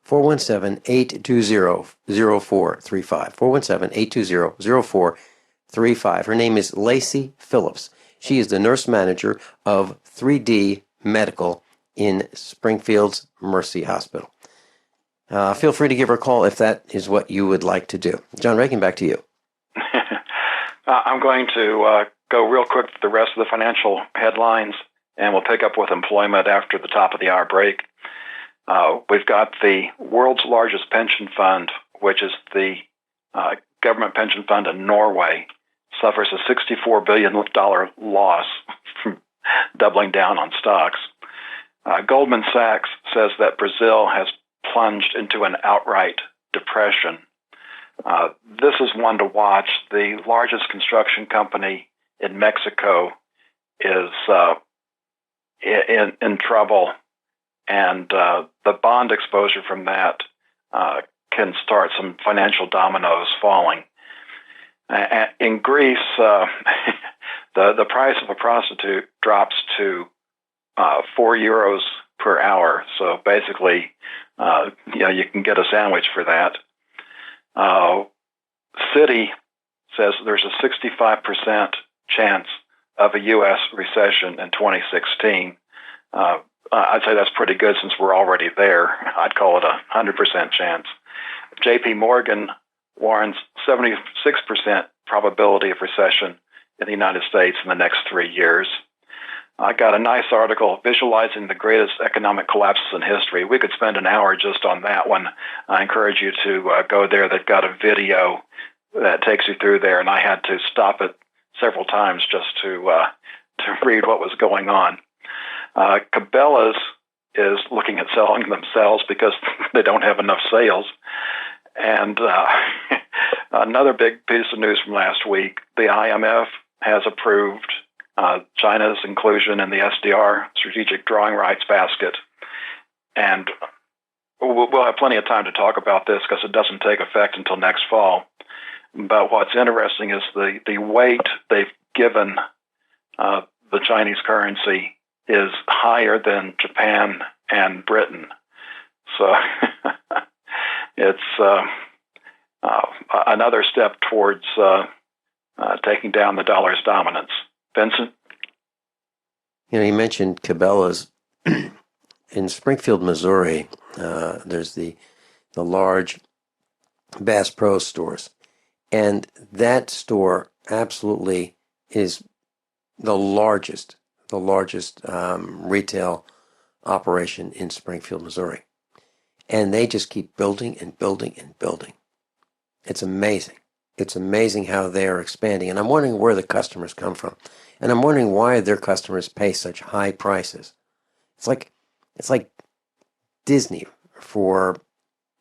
417-820-0435. 417-820-0435. Her name is Lacey Phillips. She is the nurse manager of 3D Medical in Springfield's Mercy Hospital. Feel free to give her a call if that is what you would like to do. John Regan, back to you. I'm going to go real quick to the rest of the financial headlines, and we'll pick up with employment after the top of the hour break. We've got the world's largest pension fund, which is the government pension fund in Norway, suffers a $64 billion loss from doubling down on stocks. Goldman Sachs says that Brazil has plunged into an outright depression. This is one to watch. The largest construction company in Mexico is in trouble, and the bond exposure from that can start some financial dominoes falling. In Greece, the price of a prostitute drops to €4 per hour. So basically, you can get a sandwich for that. Citi says there's a 65% chance of a U.S. recession in 2016. I'd say that's pretty good since we're already there. I'd call it a 100% chance. J.P. Morgan warns 76% probability of recession in the United States in the next 3 years. I got a nice article visualizing the greatest economic collapses in history. We could spend an hour just on that one. I encourage you to go there. They've got a video that takes you through there, and I had to stop it several times just to read what was going on. Cabela's is looking at selling themselves because they don't have enough sales. And another big piece of news from last week, the IMF has approved China's inclusion in the SDR, Strategic Drawing Rights Basket. And we'll have plenty of time to talk about this because it doesn't take effect until next fall. But what's interesting is the weight they've given the Chinese currency is higher than Japan and Britain. So it's another step towards taking down the dollar's dominance. Vincent? You mentioned Cabela's. In Springfield, Missouri, there's the large Bass Pro stores. And that store absolutely is the largest retail operation in Springfield, Missouri. And they just keep building and building and building. It's amazing. It's amazing how they are expanding. And I'm wondering where the customers come from. And I'm wondering why their customers pay such high prices. It's like Disney for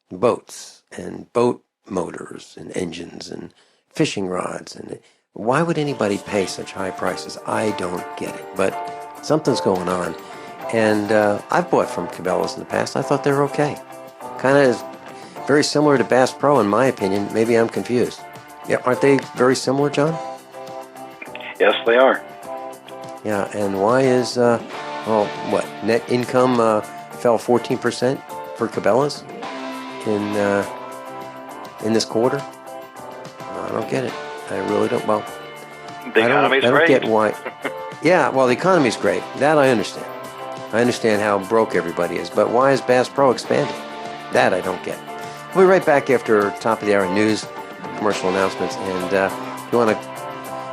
boats and boat motors and engines and fishing rods. And why would anybody pay such high prices? I don't get it. But something's going on. And I've bought from Cabela's in the past. I thought they were okay. Kind of is very similar to Bass Pro, in my opinion. Maybe I'm confused. Yeah, aren't they very similar, John? Yes, they are. Yeah, and why is, net income fell 14% for Cabela's in this quarter? I don't get it. I really don't. Well, the economy's great. I don't get why. Yeah, well, the economy's great. That I understand. I understand how broke everybody is. But why is Bass Pro expanding? That I don't get. We'll be right back after top of the hour news, commercial announcements, and if you want to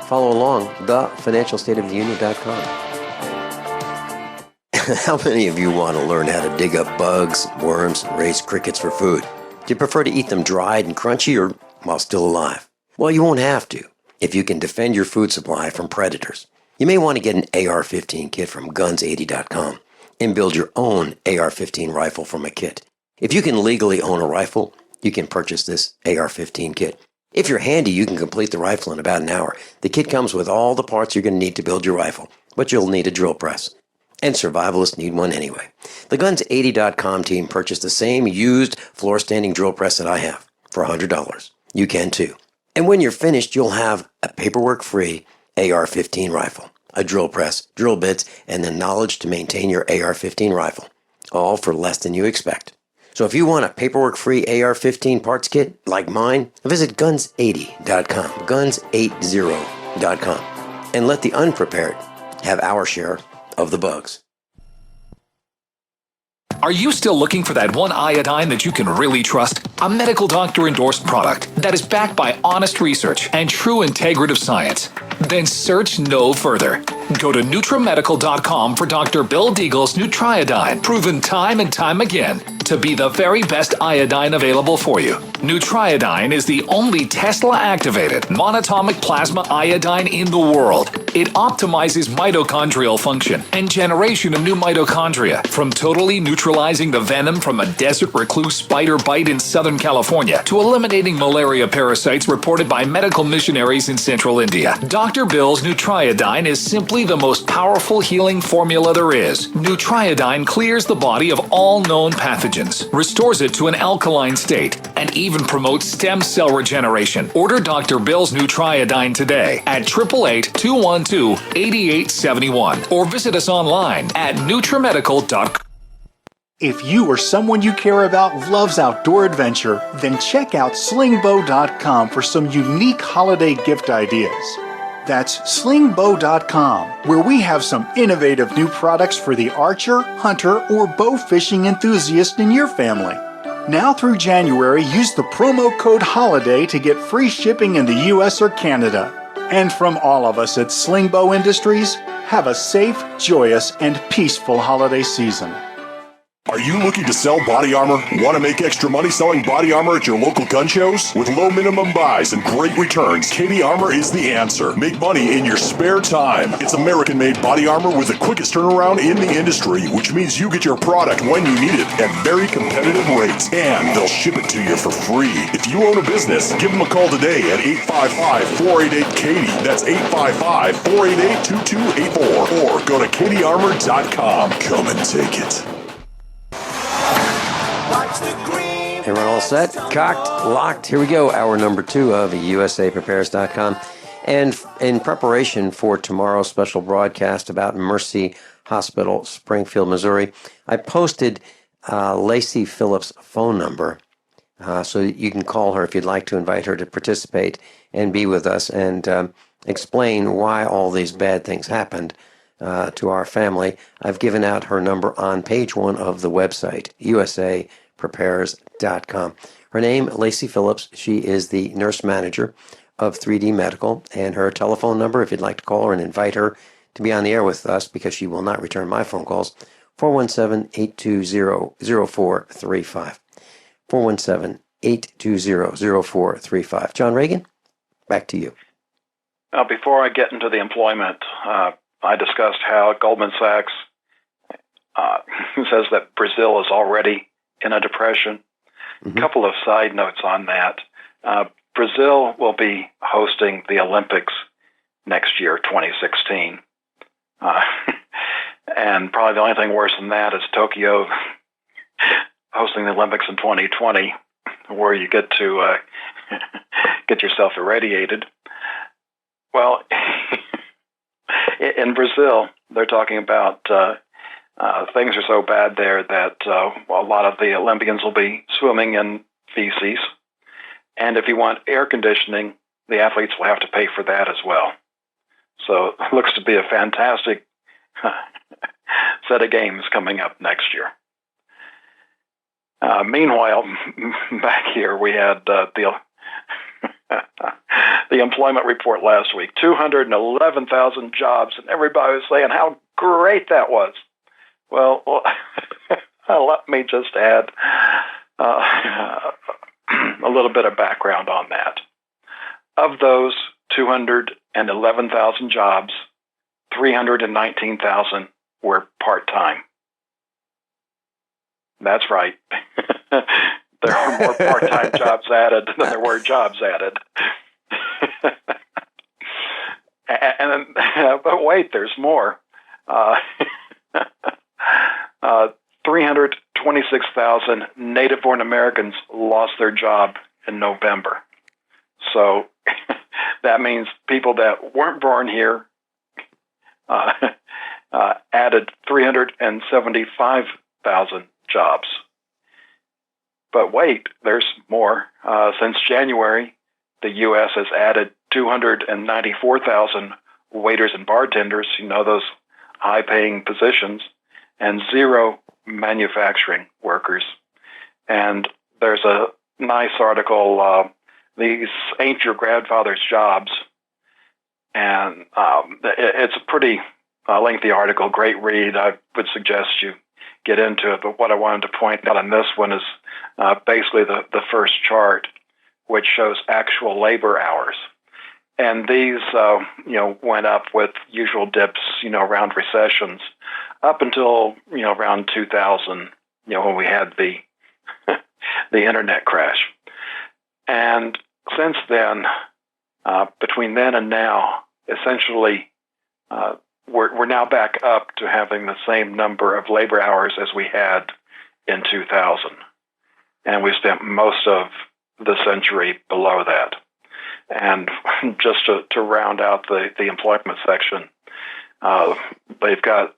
follow along, thefinancialstateoftheunion.com. How many of you want to learn how to dig up bugs, worms, and raise crickets for food? Do you prefer to eat them dried and crunchy or while still alive? Well, you won't have to if you can defend your food supply from predators. You may want to get an AR-15 kit from guns80.com and build your own AR-15 rifle from a kit. If you can legally own a rifle, you can purchase this AR-15 kit. If you're handy, you can complete the rifle in about an hour. The kit comes with all the parts you're going to need to build your rifle, but you'll need a drill press. And survivalists need one anyway. The Guns80.com team purchased the same used floor-standing drill press that I have for $100. You can too. And when you're finished, you'll have a paperwork-free AR-15 rifle, a drill press, drill bits, and the knowledge to maintain your AR-15 rifle, all for less than you expect. So if you want a paperwork-free AR-15 parts kit like mine, visit guns80.com, guns80.com, and let the unprepared have our share of the bugs. Are you still looking for that one iodine that you can really trust? A medical doctor-endorsed product that is backed by honest research and true integrative science? Then search no further. Go to NutriMedical.com for Dr. Bill Deagle's Nutriodine, proven time and time again to be the very best iodine available for you. Nutriodine is the only Tesla-activated monatomic plasma iodine in the world. It optimizes mitochondrial function and generation of new mitochondria, from totally neutralizing the venom from a desert recluse spider bite in Southern California to eliminating malaria parasites reported by medical missionaries in central India. Dr. Bill's Nutriodine is simply the most powerful healing formula there is. Nutriodine clears the body of all known pathogens, restores it to an alkaline state, and even promotes stem cell regeneration. Order Dr. Bill's Nutriodine today at 888-212-8871 or visit us online at NutriMedical.com. If you or someone you care about loves outdoor adventure, then check out slingbow.com for some unique holiday gift ideas. That's slingbow.com, where we have some innovative new products for the archer, hunter, or bow fishing enthusiast in your family. Now through January, use the promo code HOLIDAY to get free shipping in the US or Canada. And from all of us at Slingbow Industries, have a safe, joyous, and peaceful holiday season. Are you looking to sell body armor? Want to make extra money selling body armor at your local gun shows? With low minimum buys and great returns, Katie Armor is the answer. Make money in your spare time. It's American-made body armor with the quickest turnaround in the industry, which means you get your product when you need it at very competitive rates, and they'll ship it to you for free. If you own a business, give them a call today at 855-488-KATIE. That's 855-488-2284. Or go to katiearmor.com. Come and take it. Everyone all set? Cocked? Locked? Here we go. Hour number 2 of USAPrepares.com. And in preparation for tomorrow's special broadcast about Mercy Hospital, Springfield, Missouri, I posted Lacey Phillips' phone number so that you can call her if you'd like to invite her to participate and be with us and explain why all these bad things happened to our family. I've given out her number on page 1 of the website, USAPrepares.com. Her name, Lacey Phillips. She is the nurse manager of 3D Medical, and her telephone number, if you'd like to call her and invite her to be on the air with us, because she will not return my phone calls, 417-820-0435. 417-820-0435. John Regan, back to you. Now, before I get into the employment, I discussed how Goldman Sachs says that Brazil is already in a depression. A couple of side notes on that. Brazil will be hosting the Olympics next year, 2016. And probably the only thing worse than that is Tokyo hosting the Olympics in 2020, where you get to get yourself irradiated. Well, in Brazil, they're talking about things are so bad there that a lot of the Olympians will be swimming in feces. And if you want air conditioning, the athletes will have to pay for that as well. So it looks to be a fantastic set of games coming up next year. Meanwhile, back here we had the employment report last week, 211,000 jobs, and everybody was saying how great that was. Well, let me just add a little bit of background on that. Of those 211,000 jobs, 319,000 were part-time. That's right. There were more part-time jobs added than there were jobs added. But wait, there's more. 326,000 native-born Americans lost their job in November. So that means people that weren't born here added 375,000 jobs. But wait, there's more. Since January, the U.S. has added 294,000 waiters and bartenders, those high-paying positions, and 0 manufacturing workers. And there's a nice article, These Ain't Your Grandfather's Jobs. And it's a pretty lengthy article, great read. I would suggest you get into it. But what I wanted to point out on this one is basically the first chart, which shows actual labor hours. And these, went up with usual dips, around recessions, up until, around 2000, when we had the the internet crash. And since then, between then and now, essentially, we're now back up to having the same number of labor hours as we had in 2000. And we spent most of the century below that. And just to round out the employment section, they've got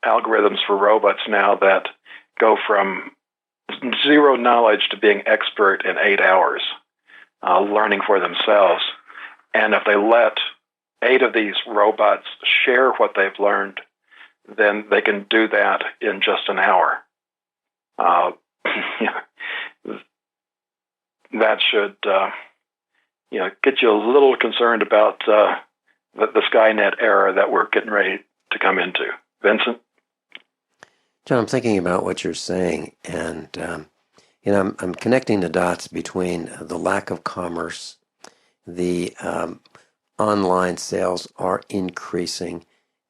algorithms for robots now that go from zero knowledge to being expert in 8 hours, learning for themselves. And if they let 8 of these robots share what they've learned, then they can do that in just an hour. That should get you a little concerned about the Skynet era that we're getting ready to come into. Vincent? John, I'm thinking about what you're saying, and I'm connecting the dots between the lack of commerce, the online sales are increasing,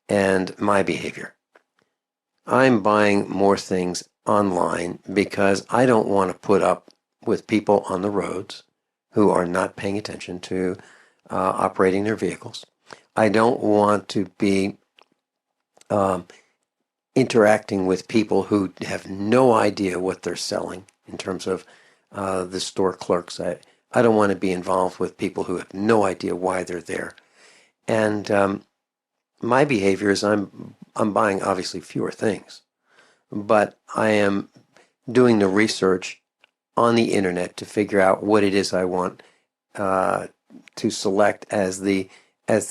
and my behavior. I'm buying more things online because I don't want to put up with people on the roads who are not paying attention to operating their vehicles. I don't want to be interacting with people who have no idea what they're selling in terms of the store clerks. I don't want to be involved with people who have no idea why they're there. And my behavior is I'm buying obviously fewer things, but I am doing the research on the internet to figure out what it is I want to select as the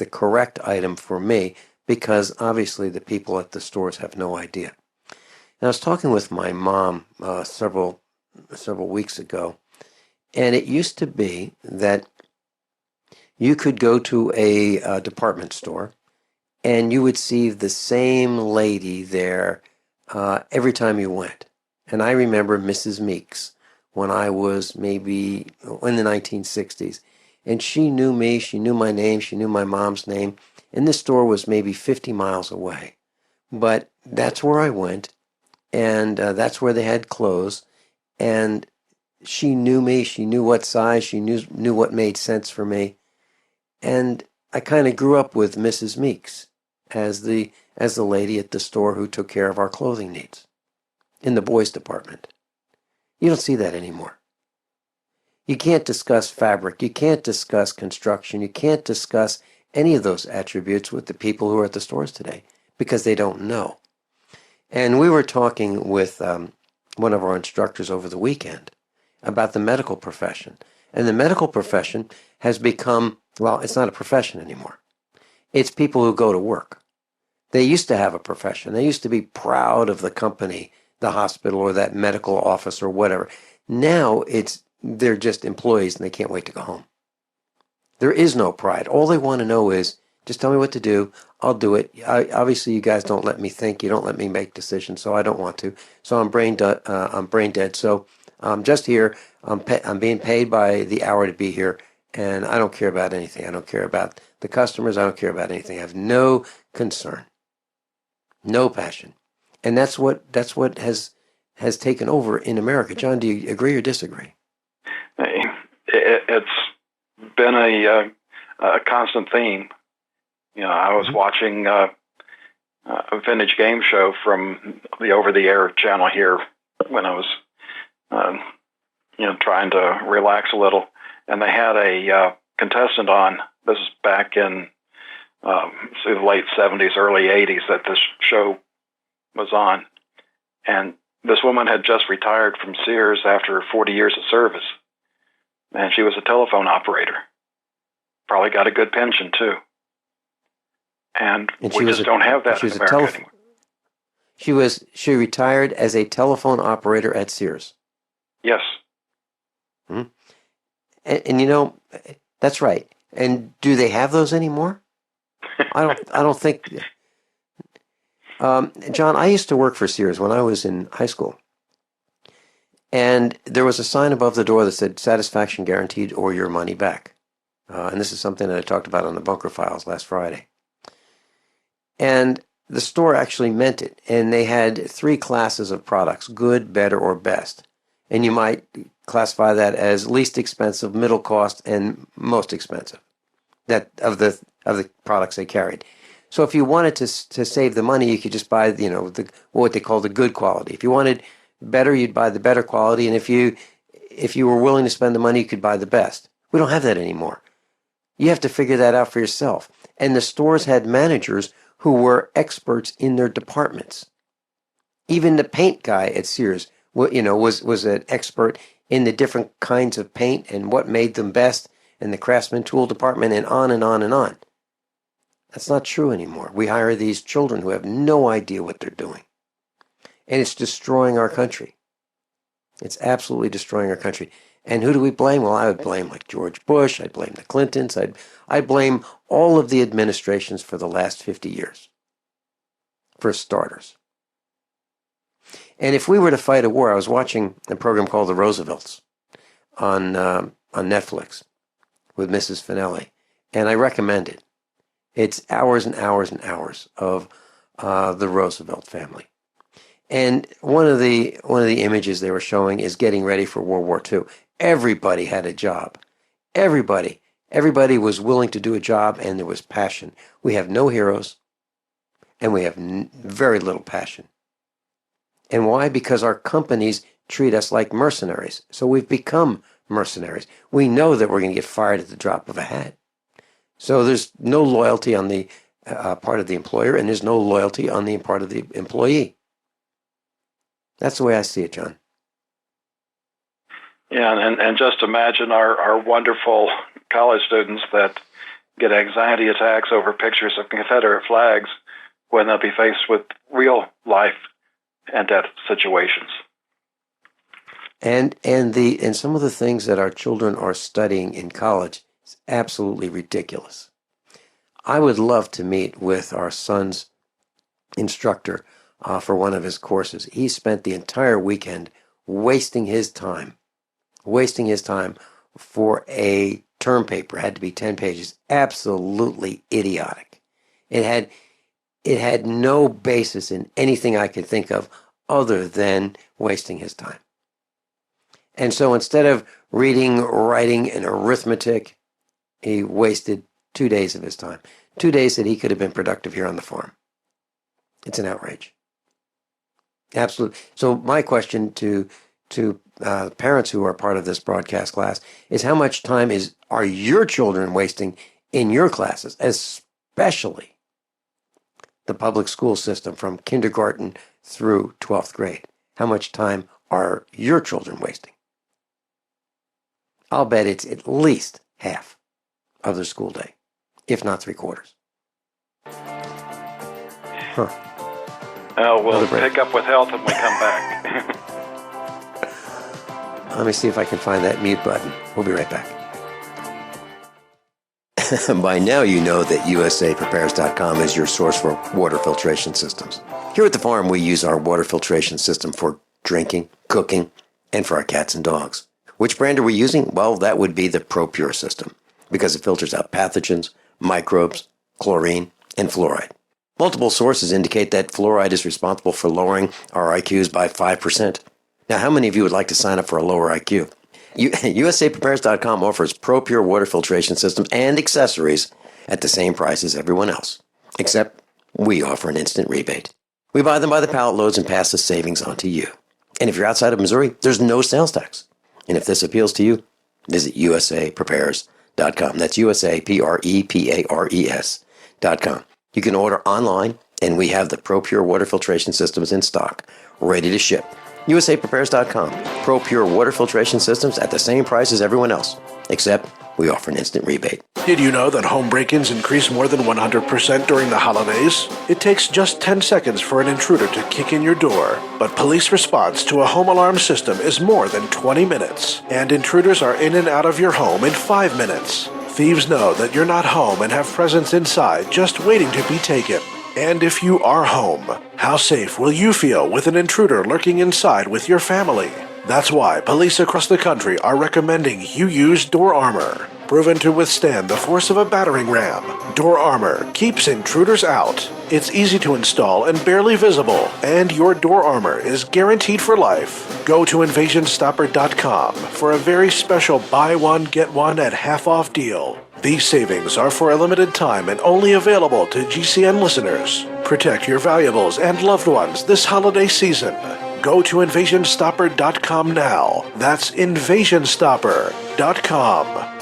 correct item for me, because obviously the people at the stores have no idea. And I was talking with my mom several weeks ago, and it used to be that you could go to a department store and you would see the same lady there every time you went. And I remember Mrs. Meeks when I was maybe in the 1960s. And she knew me, she knew my name, she knew my mom's name. And this store was maybe 50 miles away. But that's where I went, and that's where they had clothes. And she knew me, she knew what size, she knew what made sense for me. And I kind of grew up with Mrs. Meeks as the lady at the store who took care of our clothing needs in the boys department. You don't see that anymore. You can't discuss fabric, you can't discuss construction, you can't discuss any of those attributes with the people who are at the stores today because they don't know. And we were talking with one of our instructors over the weekend about the medical profession. And the medical profession has become, well, it's not a profession anymore. It's people who go to work. They used to have a profession. They used to be proud of the company the hospital or that medical office or whatever. Now they're just employees and they can't wait to go home. There is no pride. All they want to know is, just tell me what to do. I'll do it. Obviously, you guys don't let me think. You don't let me make decisions, so I don't want to. So I'm brain dead. So I'm just here. I'm being paid by the hour to be here, and I don't care about anything. I don't care about the customers. I don't care about anything. I have no concern, no passion, and that's what has taken over in America. John, do you agree or disagree? It's been a constant theme. I was watching a vintage game show from the over-the-air channel here when I was, trying to relax a little, and they had a contestant on. This is back in the late 70s, early 80s that this show was on, and this woman had just retired from Sears after 40 years of service, and she was a telephone operator. Probably got a good pension too. And we just don't have that in America anymore. She retired as a telephone operator at Sears. Yes. Hmm. And that's right. And do they have those anymore? I don't think. John, I used to work for Sears when I was in high school. And there was a sign above the door that said satisfaction guaranteed or your money back. And this is something that I talked about on the Bunker Files last Friday. And the store actually meant it. And they had 3 classes of products, good, better, or best. And you might classify that as least expensive, middle cost, and most expensive that of the products they carried. So if you wanted to save the money, you could just buy, what they call the good quality. If you wanted better, you'd buy the better quality. And if you were willing to spend the money, you could buy the best. We don't have that anymore. You have to figure that out for yourself. And the stores had managers who were experts in their departments. Even the paint guy at Sears, was an expert in the different kinds of paint and what made them best, and the craftsman tool department, and on and on and on. That's not true anymore. We hire these children who have no idea what they're doing. And it's destroying our country. It's absolutely destroying our country. And who do we blame? Well, I would blame like George Bush. I'd blame the Clintons. I'd blame all of the administrations for the last 50 years, for starters. And if we were to fight a war, I was watching a program called The Roosevelts on Netflix with Mrs. Finelli, and I recommend it. It's hours and hours and hours of the Roosevelt family. And one of the images they were showing is getting ready for World War II. Everybody had a job. Everybody was willing to do a job, and there was passion. We have no heroes, and we have very little passion. And why? Because our companies treat us like mercenaries. So we've become mercenaries. We know that we're going to get fired at the drop of a hat. So there's no loyalty on the part of the employer, and there's no loyalty on the part of the employee. That's the way I see it, John. Yeah, and just imagine our wonderful college students that get anxiety attacks over pictures of Confederate flags when they'll be faced with real life and death situations. And some of the things that our children are studying in college is absolutely ridiculous. I would love to meet with our son's instructor for one of his courses. He spent the entire weekend wasting his time for a term paper. It had to be 10 pages. Absolutely idiotic. It had no basis in anything I could think of other than wasting his time. And so instead of reading, writing, and arithmetic, he wasted 2 days of his time. 2 days that he could have been productive here on the farm. It's an outrage. Absolutely. So my question to parents who are part of this broadcast class is, how much time are your children wasting in your classes, especially the public school system from kindergarten through 12th grade? How much time are your children wasting? I'll bet it's at least half of their school day, if not 3/4. Huh. We'll pick up with health when we come back. Let me see if I can find that mute button. We'll be right back. By now you know that USAPrepares.com is your source for water filtration systems. Here at the farm, we use our water filtration system for drinking, cooking, and for our cats and dogs. Which brand are we using? Well, that would be the ProPure system, because it filters out pathogens, microbes, chlorine, and fluoride. Multiple sources indicate that fluoride is responsible for lowering our IQs by 5%. Now, how many of you would like to sign up for a lower IQ? USAPrepares.com offers ProPure water filtration systems and accessories at the same price as everyone else, except we offer an instant rebate. We buy them by the pallet loads and pass the savings on to you. And if you're outside of Missouri, there's no sales tax. And if this appeals to you, visit USAPrepares.com. That's USAPrepares.com. You can order online, and we have the ProPure water filtration systems in stock, ready to ship. USAPrepares.com. ProPure water filtration systems at the same price as everyone else, except we offer an instant rebate. Did you know that home break-ins increase more than 100% during the holidays? It takes just 10 seconds for an intruder to kick in your door, but police response to a home alarm system is more than 20 minutes, and intruders are in and out of your home in 5 minutes. Thieves know that you're not home and have presents inside just waiting to be taken. And if you are home, how safe will you feel with an intruder lurking inside with your family? That's why police across the country are recommending you use Door Armor. Proven to withstand the force of a battering ram, Door Armor keeps intruders out. It's easy to install and barely visible, and your Door Armor is guaranteed for life. Go to InvasionStopper.com for a very special buy one, get one at half off deal. These savings are for a limited time and only available to GCN listeners. Protect your valuables and loved ones this holiday season. Go to InvasionStopper.com now. That's InvasionStopper.com.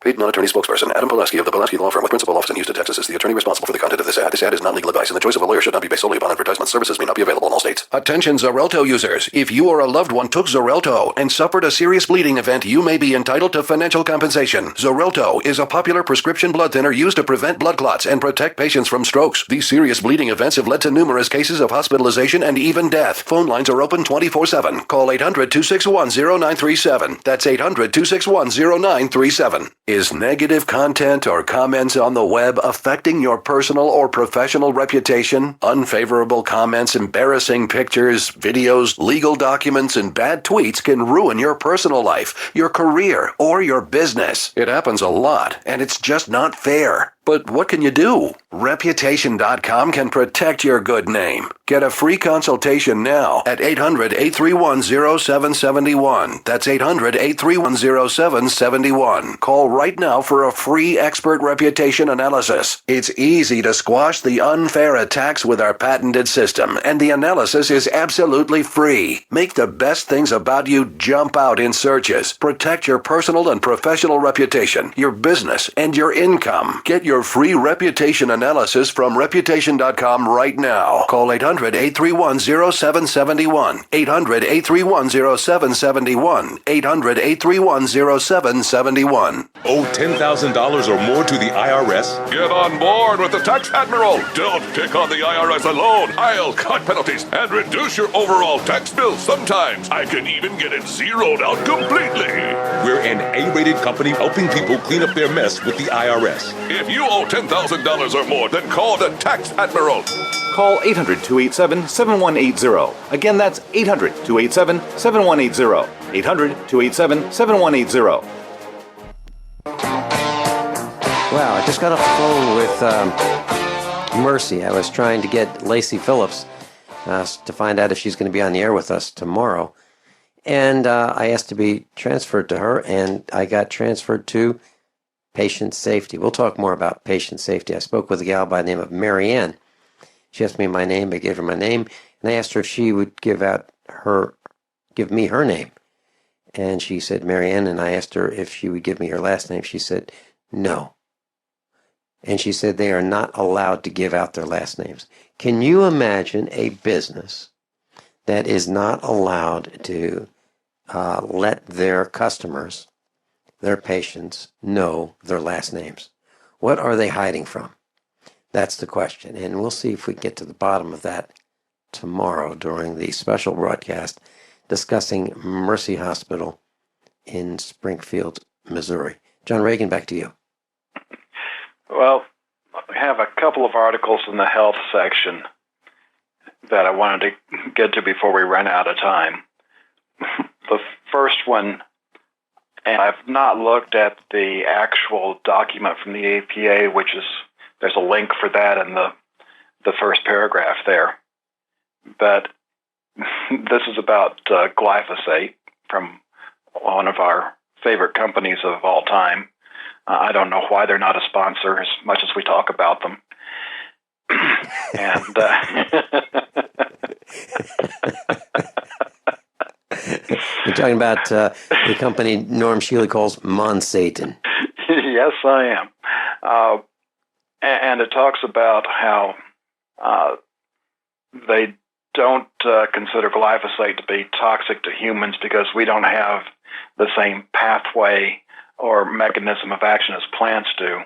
Paid non-attorney spokesperson Adam Pulaski of the Pulaski Law Firm with principal office in Houston, Texas is the attorney responsible for the content of this ad. This ad is not legal advice, and the choice of a lawyer should not be based solely upon advertisement. Services may not be available in all states. Attention Xarelto users. If you or a loved one took Xarelto and suffered a serious bleeding event, you may be entitled to financial compensation. Xarelto is a popular prescription blood thinner used to prevent blood clots and protect patients from strokes. These serious bleeding events have led to numerous cases of hospitalization and even death. Phone lines are open 24/7. Call 800-261-0937. That's 800-261-0937. Is negative content or comments on the web affecting your personal or professional reputation? Unfavorable comments, embarrassing pictures, videos, legal documents, and bad tweets can ruin your personal life, your career, or your business. It happens a lot, and it's just not fair. But what can you do? Reputation.com can protect your good name. Get a free consultation now at 800-831-0771. That's 800-831-0771. Call right now for a free expert reputation analysis. It's easy to squash the unfair attacks with our patented system, and the analysis is absolutely free. Make the best things about you jump out in searches. Protect your personal and professional reputation, your business, and your income. Get your free reputation analysis from Reputation.com right now. Call 800-831-0771. 800-831-0771. 800-831-0771. Owe $10,000 or more to the IRS? Get on board with the Tax Admiral. Don't pick on the IRS alone. I'll cut penalties and reduce your overall tax bill. Sometimes I can even get it zeroed out completely. We're an A-rated company helping people clean up their mess with the IRS. If you owe $10,000 or more, then call the Tax Admiral. Call 800-287-7180. Again, that's 800-287-7180. 800-287-7180. Wow, I just got off the phone with Mercy. I was trying to get Lacey Phillips to find out if she's going to be on the air with us tomorrow. And I asked to be transferred to her, and I got transferred to patient safety. We'll talk more about patient safety. I spoke with a gal by the name of Mary Ann. She asked me my name. I gave her my name, and I asked her if she would give me her name. And she said Mary Ann, and I asked her if she would give me her last name. She said no. And she said they are not allowed to give out their last names. Can you imagine a business that is not allowed to let their customers, their patients, know their last names? What are they hiding from? That's the question. And we'll see if we get to the bottom of that tomorrow during the special broadcast discussing Mercy Hospital in Springfield, Missouri. John Regan, back to you. Well, I have a couple of articles in the health section that I wanted to get to before we run out of time. The first one, and I've not looked at the actual document from the APA, which is, there's a link for that in the first paragraph there. But this is about glyphosate from one of our favorite companies of all time. I don't know why they're not a sponsor as much as we talk about them. And you're talking about the company Norm Shealy calls Monsatan. Yes, I am. And it talks about how they don't consider glyphosate to be toxic to humans because we don't have the same pathway or mechanism of action as plants do.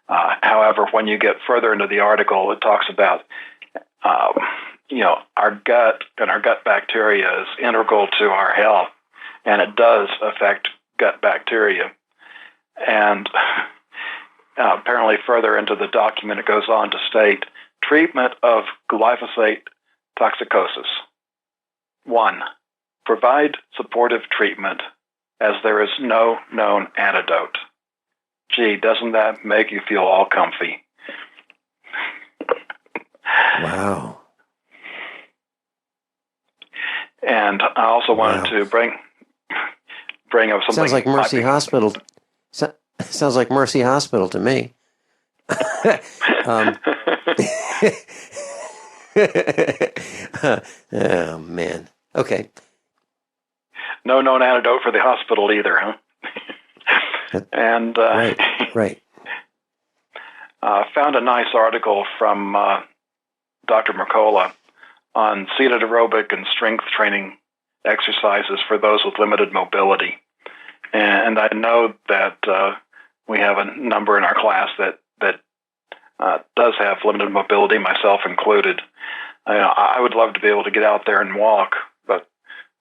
However, when you get further into the article, it talks about, our gut and our gut bacteria is integral to our health, and it does affect gut bacteria. And apparently further into the document, it goes on to state, treatment of glyphosate toxicosis. 1, provide supportive treatment as there is no known antidote. Gee, doesn't that make you feel all comfy? Wow. And I also wanted to bring up something. Sounds like Mercy Hospital. Sounds like Mercy Hospital to me. Oh, man. Okay. No known antidote for the hospital either, huh? And right. Found a nice article from Dr. Mercola on seated aerobic and strength training exercises for those with limited mobility. And I know that we have a number in our class that does have limited mobility, myself included. I would love to be able to get out there and walk, but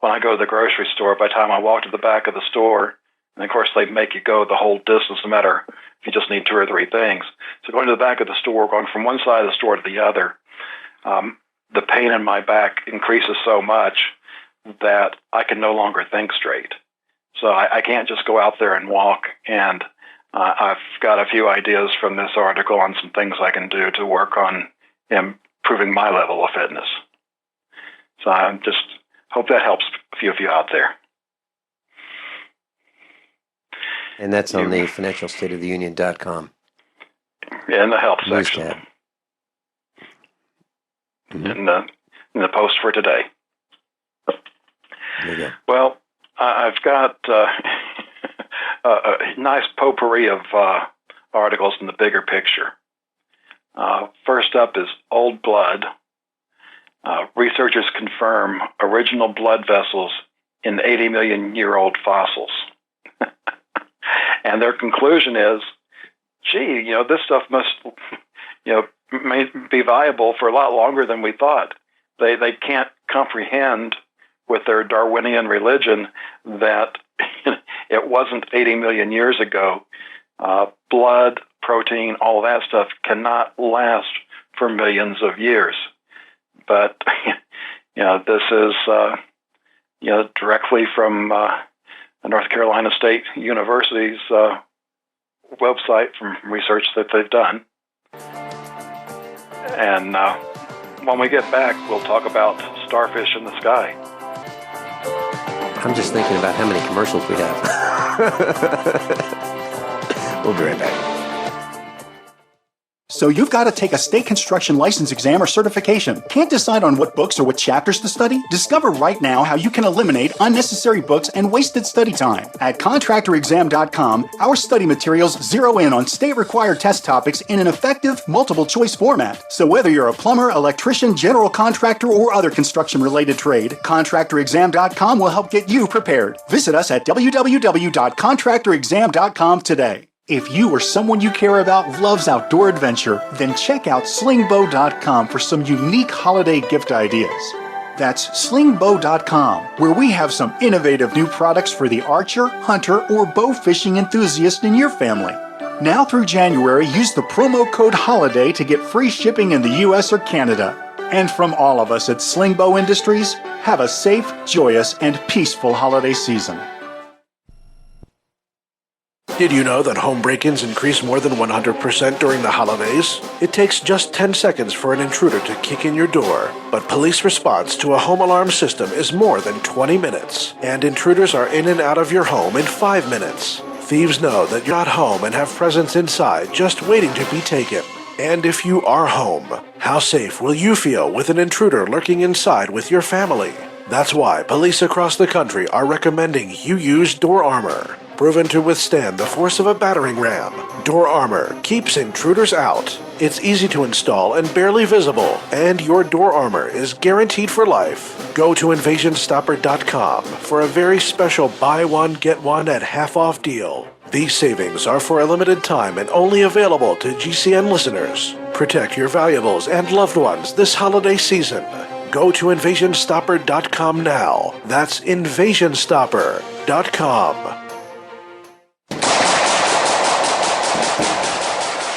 when I go to the grocery store, by the time I walk to the back of the store, and of course they make you go the whole distance no matter if you just need 2 or 3 things. So going to the back of the store, going from one side of the store to the other, the pain in my back increases so much that I can no longer think straight. So I can't just go out there and walk, and I've got a few ideas from this article on some things I can do to work on improving my level of fitness. So I just hope that helps a few of you out there. And that's on the financialstateoftheunion.com. In the health section. In the post for today. There you go. Well, I've got a nice potpourri of articles in the bigger picture. First up is Old Blood. Researchers confirm original blood vessels in 80 million year old fossils. And their conclusion is, gee, this stuff must, may be viable for a lot longer than we thought. They can't comprehend with their Darwinian religion that it wasn't 80 million years ago. Blood, protein, all that stuff cannot last for millions of years. But, this is, directly from North Carolina State University's website from research that they've done. And when we get back, we'll talk about starfish in the sky. I'm just thinking about how many commercials we have. We'll be right back. So you've got to take a state construction license exam or certification. Can't decide on what books or what chapters to study? Discover right now how you can eliminate unnecessary books and wasted study time. At contractorexam.com, our study materials zero in on state-required test topics in an effective, multiple-choice format. So whether you're a plumber, electrician, general contractor, or other construction-related trade, contractorexam.com will help get you prepared. Visit us at www.contractorexam.com today. If you or someone you care about loves outdoor adventure, then check out slingbow.com for some unique holiday gift ideas. That's slingbow.com, where we have some innovative new products for the archer, hunter, or bow fishing enthusiast in your family. Now through January, use the promo code HOLIDAY to get free shipping in the US or Canada. And from all of us at Slingbow Industries, have a safe, joyous, and peaceful holiday season. Did you know that home break-ins increase more than 100% during the holidays? It takes just 10 seconds for an intruder to kick in your door, but police response to a home alarm system is more than 20 minutes, and intruders are in and out of your home in 5 minutes. Thieves know that you're not home and have presents inside just waiting to be taken. And if you are home, how safe will you feel with an intruder lurking inside with your family? That's why police across the country are recommending you use door armor. Proven to withstand the force of a battering ram, door armor keeps intruders out. It's easy to install and barely visible, and your door armor is guaranteed for life. Go to invasionstopper.com for a very special buy one, get one at half off deal. These savings are for a limited time and only available to GCN listeners. Protect your valuables and loved ones this holiday season. Go to invasionstopper.com now. That's invasionstopper.com.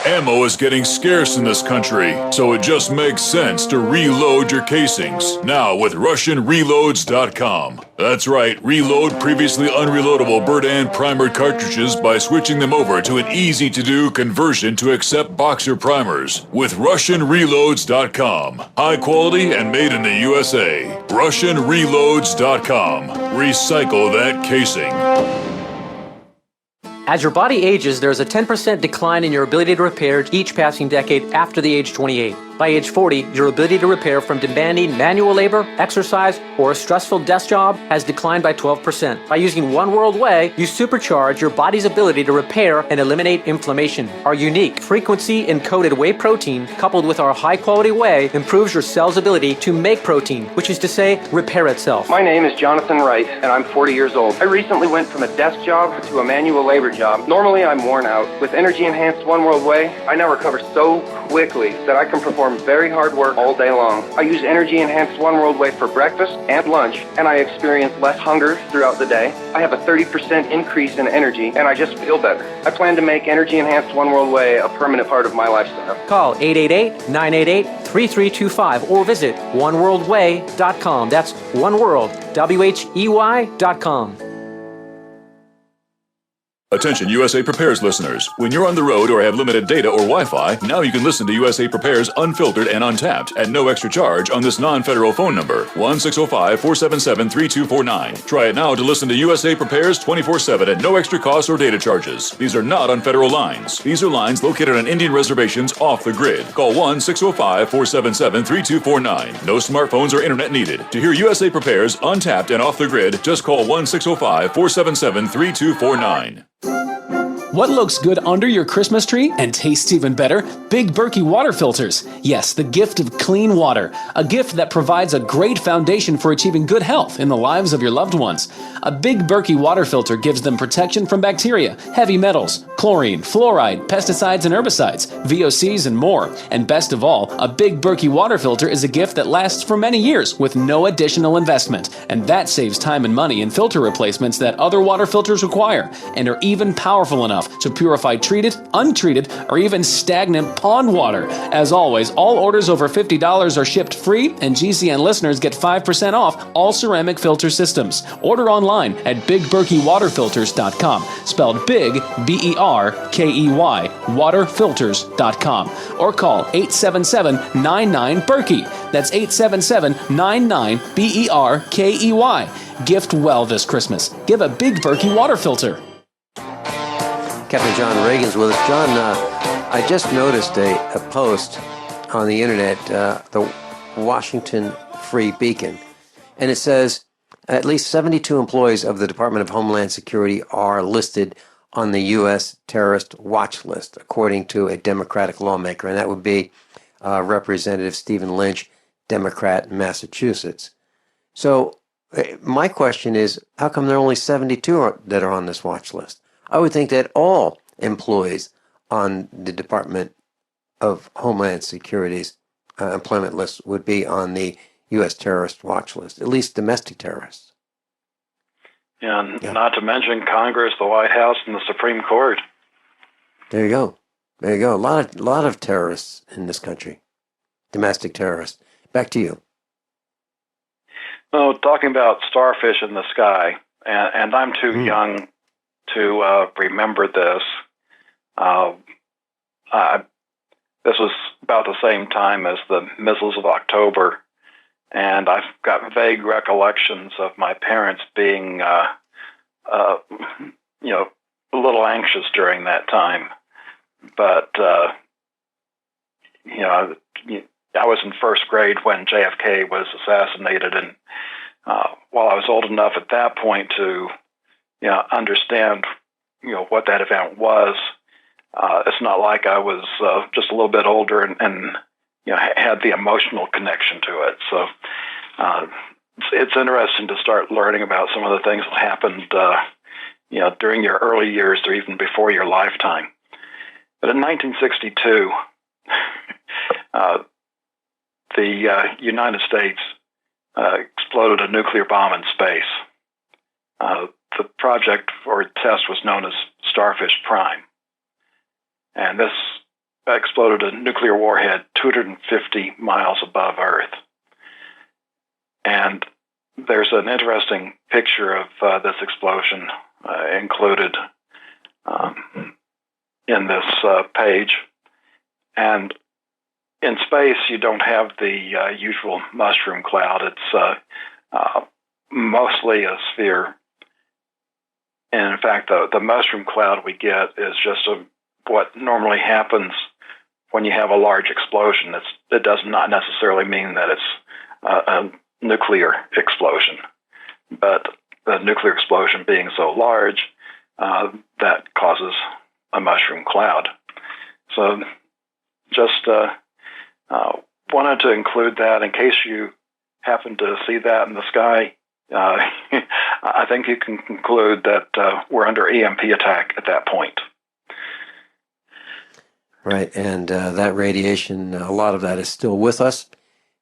Ammo is getting scarce in this country, so it just makes sense to reload your casings. Now with RussianReloads.com. That's right, reload previously unreloadable bird and primer cartridges by switching them over to an easy-to-do conversion to accept boxer primers. With RussianReloads.com. High quality and made in the USA. RussianReloads.com. Recycle that casing. As your body ages, there's a 10% decline in your ability to repair each passing decade after the age 28. By age 40, your ability to repair from demanding manual labor, exercise, or a stressful desk job has declined by 12%. By using One World Whey, you supercharge your body's ability to repair and eliminate inflammation. Our unique frequency-encoded whey protein, coupled with our high-quality whey, improves your cell's ability to make protein, which is to say, repair itself. My name is Jonathan Wright, and I'm 40 years old. I recently went from a desk job to a manual labor job. Normally, I'm worn out. With energy-enhanced One World Whey, I now recover so quickly that I can perform very hard work all day long. I use energy-enhanced One World Whey for breakfast and lunch, and I experience less hunger throughout the day. I have a 30% increase in energy, and I just feel better. I plan to make energy-enhanced One World Whey a permanent part of my lifestyle. Call 888-988-3325 or visit oneworldwhey.com. That's oneworld, WHEY.com. Attention USA Prepares listeners. When you're on the road or have limited data or Wi-Fi, now you can listen to USA Prepares unfiltered and untapped at no extra charge on this non-federal phone number, 1-605-477-3249. Try it now to listen to USA Prepares 24/7 at no extra cost or data charges. These are not on federal lines. These are lines located on Indian reservations off the grid. Call 1-605-477-3249. No smartphones or internet needed. To hear USA Prepares untapped and off the grid, just call 1-605-477-3249. What looks good under your Christmas tree and tastes even better? Big Berkey water filters. Yes, the gift of clean water. A gift that provides a great foundation for achieving good health in the lives of your loved ones. A Big Berkey water filter gives them protection from bacteria, heavy metals, chlorine, fluoride, pesticides and herbicides, VOCs and more. And best of all, a Big Berkey water filter is a gift that lasts for many years with no additional investment. And that saves time and money in filter replacements that other water filters require and are even powerful enough to purify treated, untreated, or even stagnant pond water. As always, all orders over $50 are shipped free, and GCN listeners get 5% off all ceramic filter systems. Order online at BigBerkeyWaterFilters.com, spelled Big, B-E-R-K-E-Y, waterfilters.com, or call 877-99-BERKEY. That's 877-99-BERKEY. Gift well this Christmas. Give a Big Berkey water filter. Captain John Regan's with us. John, I just noticed a post on the internet, the Washington Free Beacon, and it says at least 72 employees of the Department of Homeland Security are listed on the U.S. terrorist watch list, according to a Democratic lawmaker, and that would be Representative Stephen Lynch, Democrat in Massachusetts. So my question is, how come there are only 72 that are on this watch list? I would think that all employees on the Department of Homeland Security's employment list would be on the U.S. terrorist watch list, at least domestic terrorists. And not to mention Congress, the White House, and the Supreme Court. There you go. There you go. A lot of terrorists in this country, domestic terrorists. Back to you. Oh, talking about starfish in the sky, and I'm too young to remember this. This was about the same time as the missiles of October, and I've got vague recollections of my parents being, a little anxious during that time. But I was in first grade when JFK was assassinated, and while I was old enough at that point to, understand, what that event was, it's not like I was just a little bit older and had the emotional connection to it. So it's interesting to start learning about some of the things that happened, during your early years or even before your lifetime. But in 1962, the United States exploded a nuclear bomb in space. The project or test was known as Starfish Prime. And this exploded a nuclear warhead 250 miles above Earth. And there's an interesting picture of this explosion included in this page. And in space, you don't have the usual mushroom cloud. It's mostly a sphere. And in fact, the mushroom cloud we get is just what normally happens when you have a large explosion. It does not necessarily mean that it's a nuclear explosion, but the nuclear explosion being so large, that causes a mushroom cloud. So just wanted to include that in case you happen to see that in the sky. I think you can conclude that we're under EMP attack at that point. Right, and that radiation, a lot of that is still with us,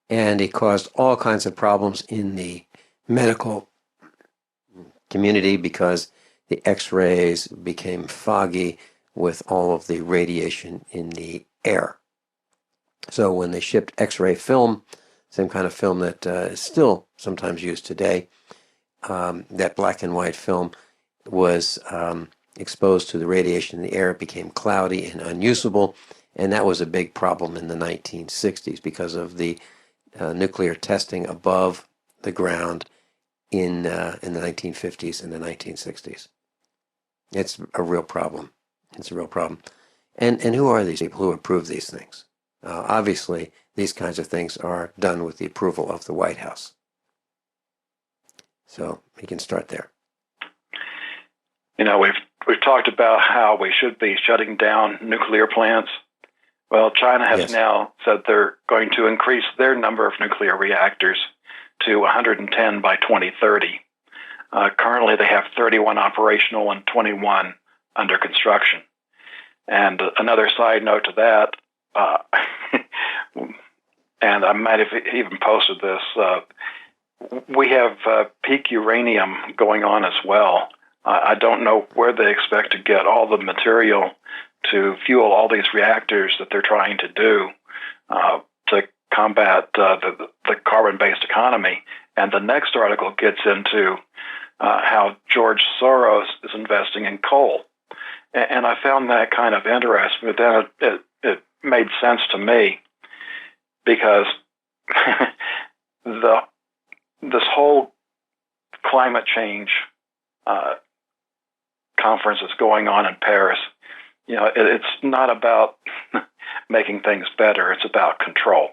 and it caused all kinds of problems in the medical community because the X-rays became foggy with all of the radiation in the air. So when they shipped X-ray film, same kind of film that is still sometimes used today, that black and white film was exposed to the radiation in the air. It became cloudy and unusable, and that was a big problem in the 1960s because of the nuclear testing above the ground in the 1950s and the 1960s. It's a real problem. It's a real problem. And who are these people who approve these things? Obviously, these kinds of things are done with the approval of the White House. So we can start there. We've talked about how we should be shutting down nuclear plants. Well, China has now said they're going to increase their number of nuclear reactors to 110 by 2030. Currently, they have 31 operational and 21 under construction. And another side note to that, and I might have even posted this, we have peak uranium going on as well. I don't know where they expect to get all the material to fuel all these reactors that they're trying to do to combat the carbon-based economy. And the next article gets into how George Soros is investing in coal. And I found that kind of interesting, but then it made sense to me because this whole climate change conference that's going on in Paris, it's not about making things better. It's about control.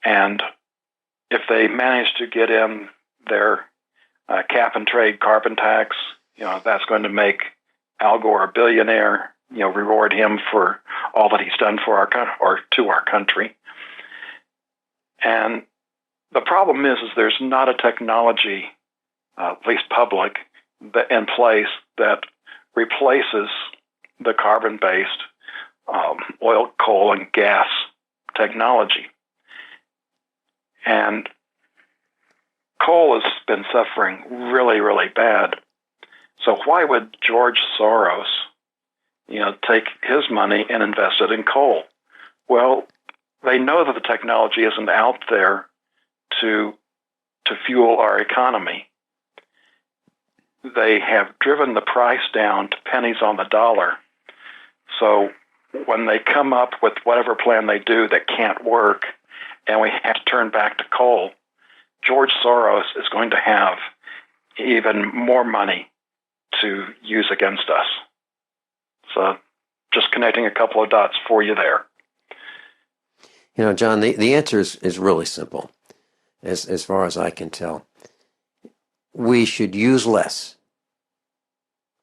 And if they manage to get in their cap and trade carbon tax, that's going to make Al Gore a billionaire, reward him for all that he's done for to our country. And the problem is there's not a technology, at least public, in place that replaces the carbon-based oil, coal, and gas technology. And coal has been suffering really, really bad. So why would George Soros, take his money and invest it in coal? Well, they know that the technology isn't out there to fuel our economy. They have driven the price down to pennies on the dollar. So when they come up with whatever plan they do that can't work, and we have to turn back to coal, George Soros is going to have even more money to use against us. So just connecting a couple of dots for you there. John, the answer is really simple, as far as I can tell. We should use less.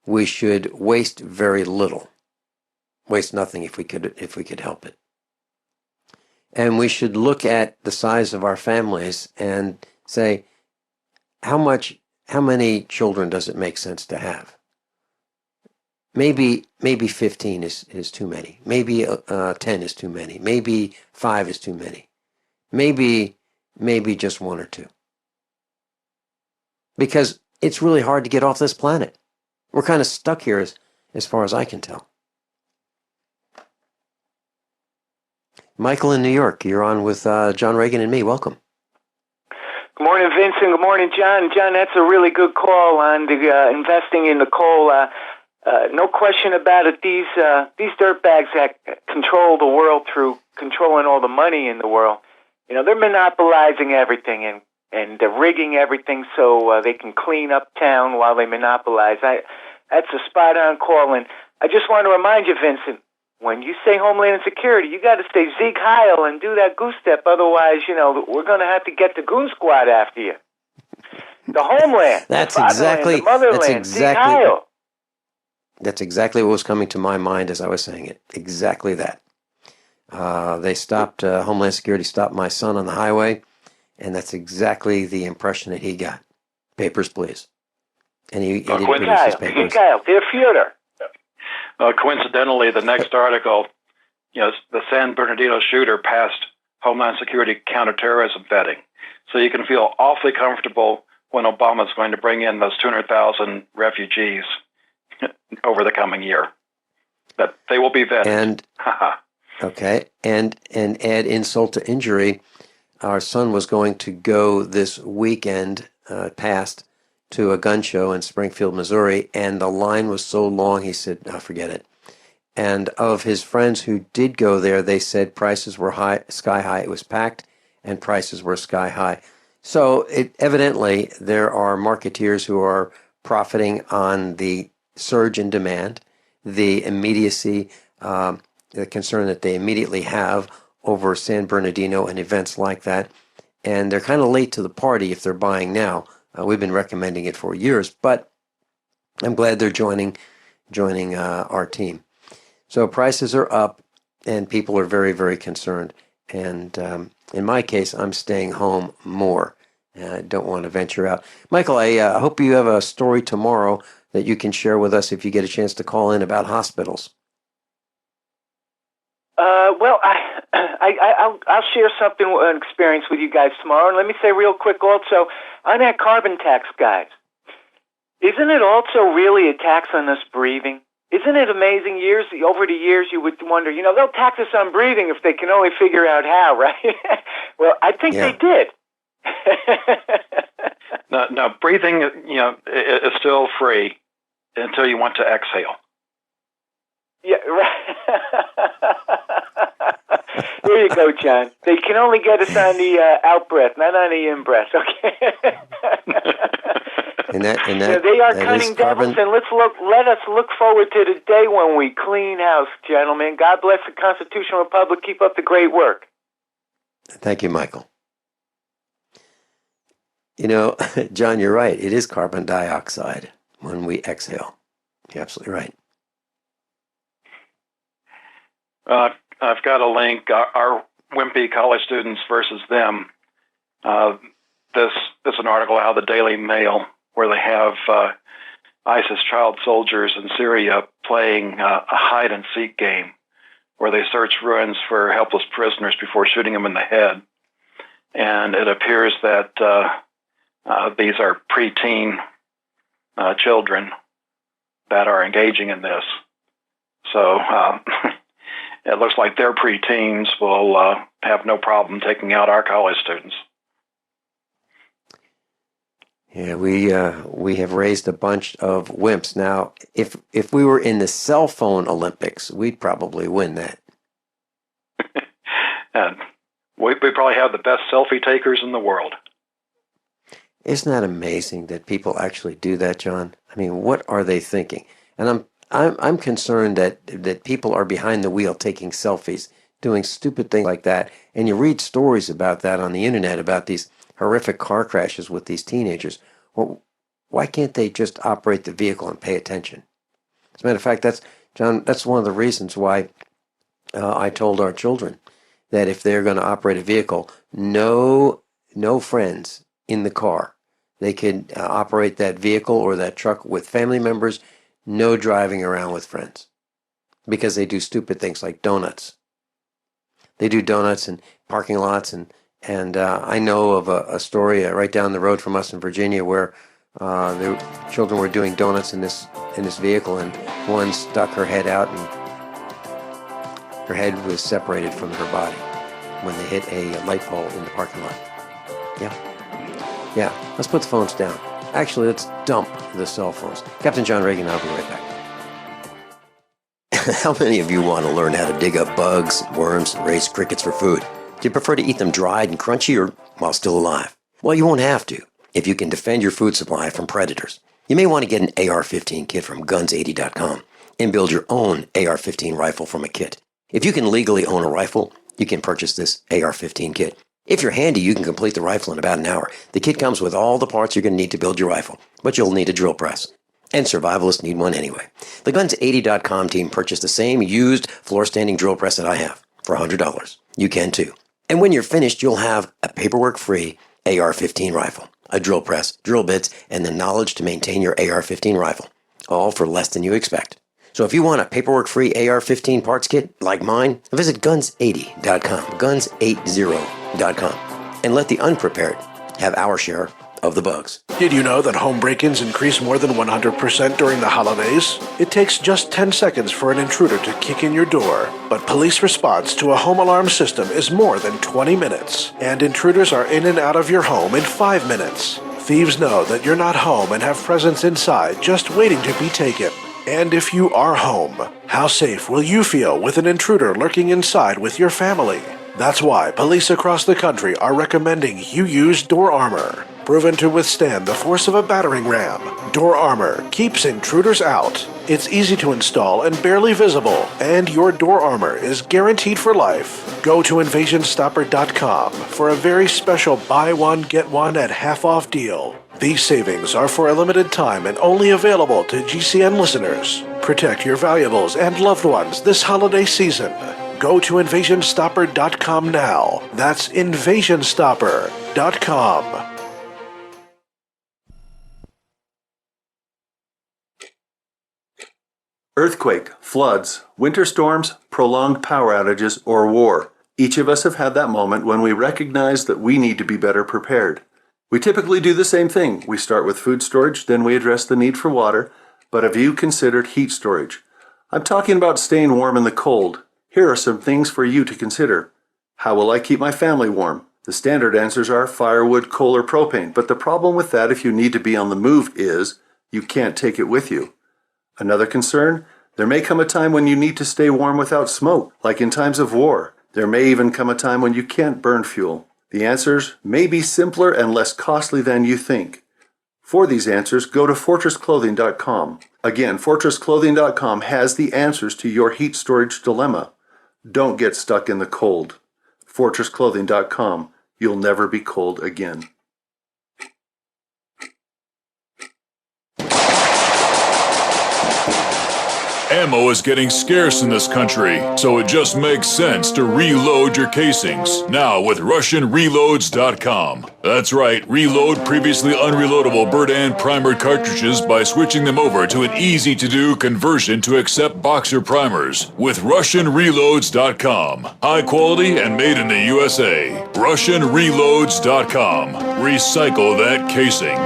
We should waste very little. Waste nothing if we could help it. And we should look at the size of our families and say, how many children does it make sense to have? Maybe 15 is too many. Maybe 10 is too many. Maybe 5 is too many. Maybe just 1 or 2. Because it's really hard to get off this planet. We're kind of stuck here as far as I can tell. Michael in New York, you're on with John, Regan, and me. Welcome. Good morning, Vincent. Good morning, John. John, that's a really good call on the investing in the coal. No question about it. These dirtbags that control the world through controlling all the money in the world, they're monopolizing everything and they're rigging everything so they can clean up town while they monopolize. That's a spot-on call. And I just want to remind you, Vincent, when you say Homeland Security, you got to stay Zeke Heil and do that goose step. Otherwise, we're going to have to get the goon squad after you. The homeland, That's the fatherland, exactly, the motherland, that's exactly, Zeke Heil. That's exactly what was coming to my mind as I was saying it. Exactly that. They stopped, Homeland Security stopped my son on the highway, and that's exactly the impression that he got. Papers, please. And he didn't produce his papers. Kyle, dear Führer. Coincidentally, the next article, the San Bernardino shooter passed Homeland Security counterterrorism vetting. So you can feel awfully comfortable when Obama's going to bring in those 200,000 refugees over the coming year. That they will be vetted. And okay, and add insult to injury, our son was going to go this weekend past to a gun show in Springfield, Missouri, and the line was so long, he said, "Oh, forget it." And of his friends who did go there, they said prices were sky high. It was packed, and prices were sky high. So evidently, there are marketeers who are profiting on the surge in demand, the immediacy, the concern that they immediately have over San Bernardino and events like that. And they're kind of late to the party if they're buying now. We've been recommending it for years, but I'm glad they're joining our team. So prices are up, and people are very, very concerned. And in my case, I'm staying home more. I don't want to venture out. Michael, I hope you have a story tomorrow that you can share with us if you get a chance to call in about hospitals. Well, I'll share something, an experience with you guys tomorrow. And let me say real quick also, on that carbon tax, guys, isn't it also really a tax on us breathing? Isn't it amazing? Over the years, you would wonder, they'll tax us on breathing if they can only figure out how, right? Well, I think they did. No, breathing, is still free until you want to exhale. Yeah, right. There you go, John. They can only get us on the out breath, not on the in breath. Okay. And that they are that cunning is carbon. devils, and let us look forward to the day when we clean house, gentlemen. God bless the Constitutional Republic. Keep up the great work. Thank you, Michael. John, you're right. It is carbon dioxide when we exhale. You're absolutely right. I've got a link. Our wimpy college students versus them. This is an article out of the Daily Mail where they have ISIS child soldiers in Syria playing a hide-and-seek game where they search ruins for helpless prisoners before shooting them in the head. And it appears that these are preteen children that are engaging in this. So it looks like their preteens will have no problem taking out our college students. Yeah, we have raised a bunch of wimps. Now, if we were in the cell phone Olympics, we'd probably win that. And we probably have the best selfie takers in the world. Isn't that amazing that people actually do that, John? I mean, what are they thinking? And I'm concerned that people are behind the wheel taking selfies, doing stupid things like that. And you read stories about that on the internet, about these horrific car crashes with these teenagers. Well, why can't they just operate the vehicle and pay attention? As a matter of fact, that's one of the reasons why I told our children that if they're going to operate a vehicle, no friends in the car. They could operate that vehicle or that truck with family members, no driving around with friends, because they do stupid things like donuts. They do donuts in parking lots, and I know of a story right down the road from us in Virginia where the children were doing donuts in this vehicle, and one stuck her head out, and her head was separated from her body when they hit a light pole in the parking lot. Yeah, let's put the phones down. Actually, let's dump the cell phones. Captain John Regan, I'll be right back. How many of you want to learn how to dig up bugs, worms, and raise crickets for food? Do you prefer to eat them dried and crunchy or while still alive? Well, you won't have to if you can defend your food supply from predators. You may want to get an AR-15 kit from guns80.com and build your own AR-15 rifle from a kit. If you can legally own a rifle, you can purchase this AR-15 kit. If you're handy, you can complete the rifle in about an hour. The kit comes with all the parts you're going to need to build your rifle, but you'll need a drill press. And survivalists need one anyway. The Guns80.com team purchased the same used floor-standing drill press that I have for $100. You can too. And when you're finished, you'll have a paperwork-free AR-15 rifle, a drill press, drill bits, and the knowledge to maintain your AR-15 rifle, all for less than you expect. So if you want a paperwork-free AR-15 parts kit like mine, visit Guns80.com, Guns80.com, and let the unprepared have our share of the bugs. Did you know that home break-ins increase more than 100% during the holidays? It takes just 10 seconds for an intruder to kick in your door, but police response to a home alarm system is more than 20 minutes, and intruders are in and out of your home in 5 minutes. Thieves know that you're not home and have presents inside just waiting to be taken. And if you are home, how safe will you feel with an intruder lurking inside with your family? That's why police across the country are recommending you use door armor. Proven to withstand the force of a battering ram, door armor keeps intruders out. It's easy to install and barely visible, and your door armor is guaranteed for life. Go to InvasionStopper.com for a very special buy one, get one at half off deal. These savings are for a limited time and only available to GCN listeners. Protect your valuables and loved ones this holiday season. Go to InvasionStopper.com now. That's InvasionStopper.com. Earthquake, floods, winter storms, prolonged power outages, or war. Each of us have had that moment when we recognize that we need to be better prepared. We typically do the same thing. We start with food storage, then we address the need for water. But have you considered heat storage? I'm talking about staying warm in the cold. Here are some things for you to consider. How will I keep my family warm? The standard answers are firewood, coal, or propane. But the problem with that if you need to be on the move is you can't take it with you. Another concern, there may come a time when you need to stay warm without smoke, like in times of war. There may even come a time when you can't burn fuel. The answers may be simpler and less costly than you think. For these answers, go to FortressClothing.com. Again, FortressClothing.com has the answers to your heat storage dilemma. Don't get stuck in the cold. FortressClothing.com. You'll never be cold again. Ammo is getting scarce in this country, so it just makes sense to reload your casings. Now with RussianReloads.com. That's right, reload previously unreloadable bird and primer cartridges by switching them over to an easy-to-do conversion to accept boxer primers. With RussianReloads.com. High quality and made in the USA. RussianReloads.com. Recycle that casing.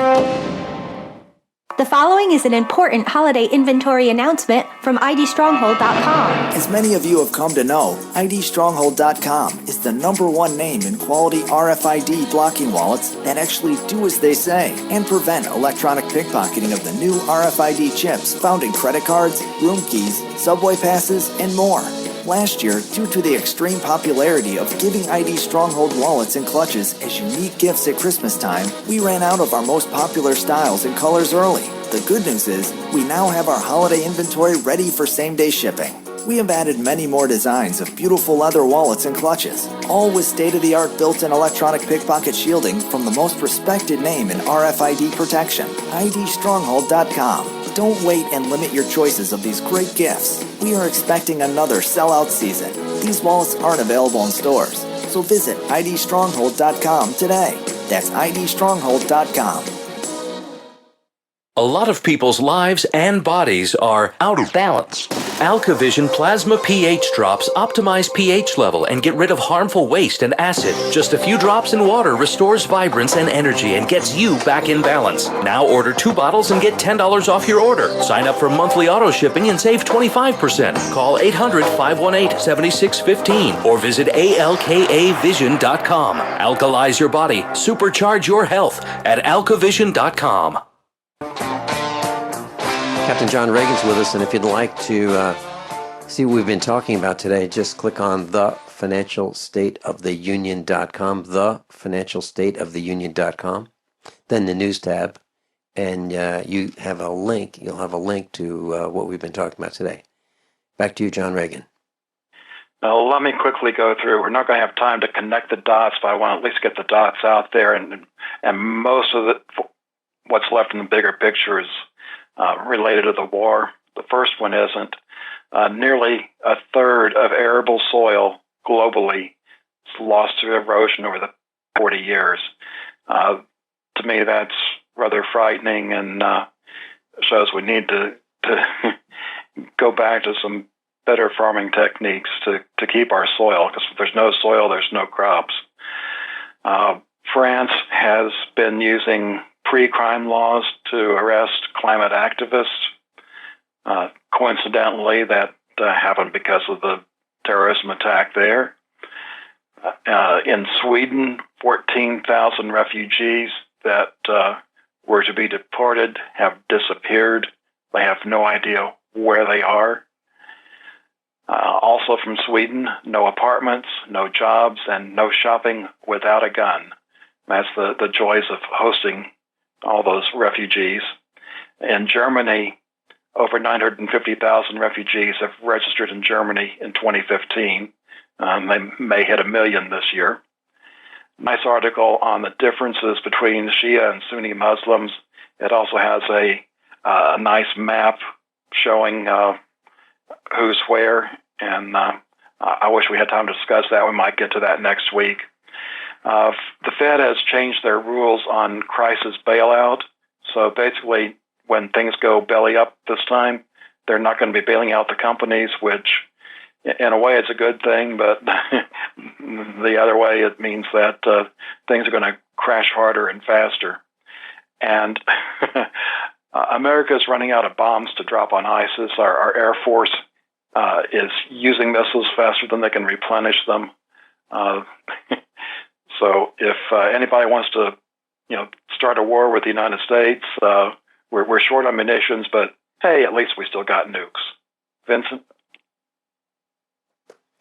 The following is an important holiday inventory announcement from IDStronghold.com. As many of you have come to know, IDStronghold.com is the #1 name in quality RFID blocking wallets that actually do as they say and prevent electronic pickpocketing of the new RFID chips found in credit cards, room keys, subway passes, and more. Last year, due to the extreme popularity of giving ID Stronghold wallets and clutches as unique gifts at Christmas time, we ran out of our most popular styles and colors early. The good news is, we now have our holiday inventory ready for same-day shipping. We have added many more designs of beautiful leather wallets and clutches, all with state-of-the-art built-in electronic pickpocket shielding from the most respected name in RFID protection, IDStronghold.com. Don't wait and limit your choices of these great gifts. We are expecting another sellout season. These wallets aren't available in stores, so visit IDStronghold.com today. That's IDStronghold.com. A lot of people's lives and bodies are out of balance. AlkaVision Plasma pH drops optimize pH level and get rid of harmful waste and acid. Just a few drops in water restores vibrance and energy and gets you back in balance. Now order 2 bottles and get $10 off your order. Sign up for monthly auto shipping and save 25%. Call 800-518-7615 or visit alkavision.com. Alkalize your body. Supercharge your health at alkavision.com. Captain John Regan's with us, and if you'd like to see what we've been talking about today, just click on thefinancialstateoftheunion.com, thefinancialstateoftheunion.com, then the news tab, and you have a link. You'll have a link to what we've been talking about today. Back to you, John Regan. Now, let me quickly go through. We're not going to have time to connect the dots, but I want to at least get the dots out there, and most of what's left in the bigger picture is related to the war. The first one isn't. Nearly a third of arable soil globally is lost to erosion over the 40 years. To me, that's rather frightening and shows we need to go back to some better farming techniques to keep our soil, because if there's no soil, there's no crops. France has been using pre-crime laws to arrest climate activists. Coincidentally, that happened because of the terrorism attack there. In Sweden, 14,000 refugees that were to be deported have disappeared. They have no idea where they are. Also from Sweden, no apartments, no jobs, and no shopping without a gun. That's the joys of hosting all those refugees. In Germany, over 950,000 refugees have registered in Germany in 2015. They may hit 1 million this year. Nice article on the differences between Shia and Sunni Muslims. It also has a nice map showing who's where, and I wish we had time to discuss that. We might get to that next week. The Fed has changed their rules on crisis bailout. So basically, when things go belly up this time, they're not going to be bailing out the companies, which in a way it's a good thing, but the other way it means that things are going to crash harder and faster. And America is running out of bombs to drop on ISIS. Our Air Force is using missiles faster than they can replenish them. So if anybody wants to, start a war with the United States, we're short on munitions, but hey, at least we still got nukes. Vincent?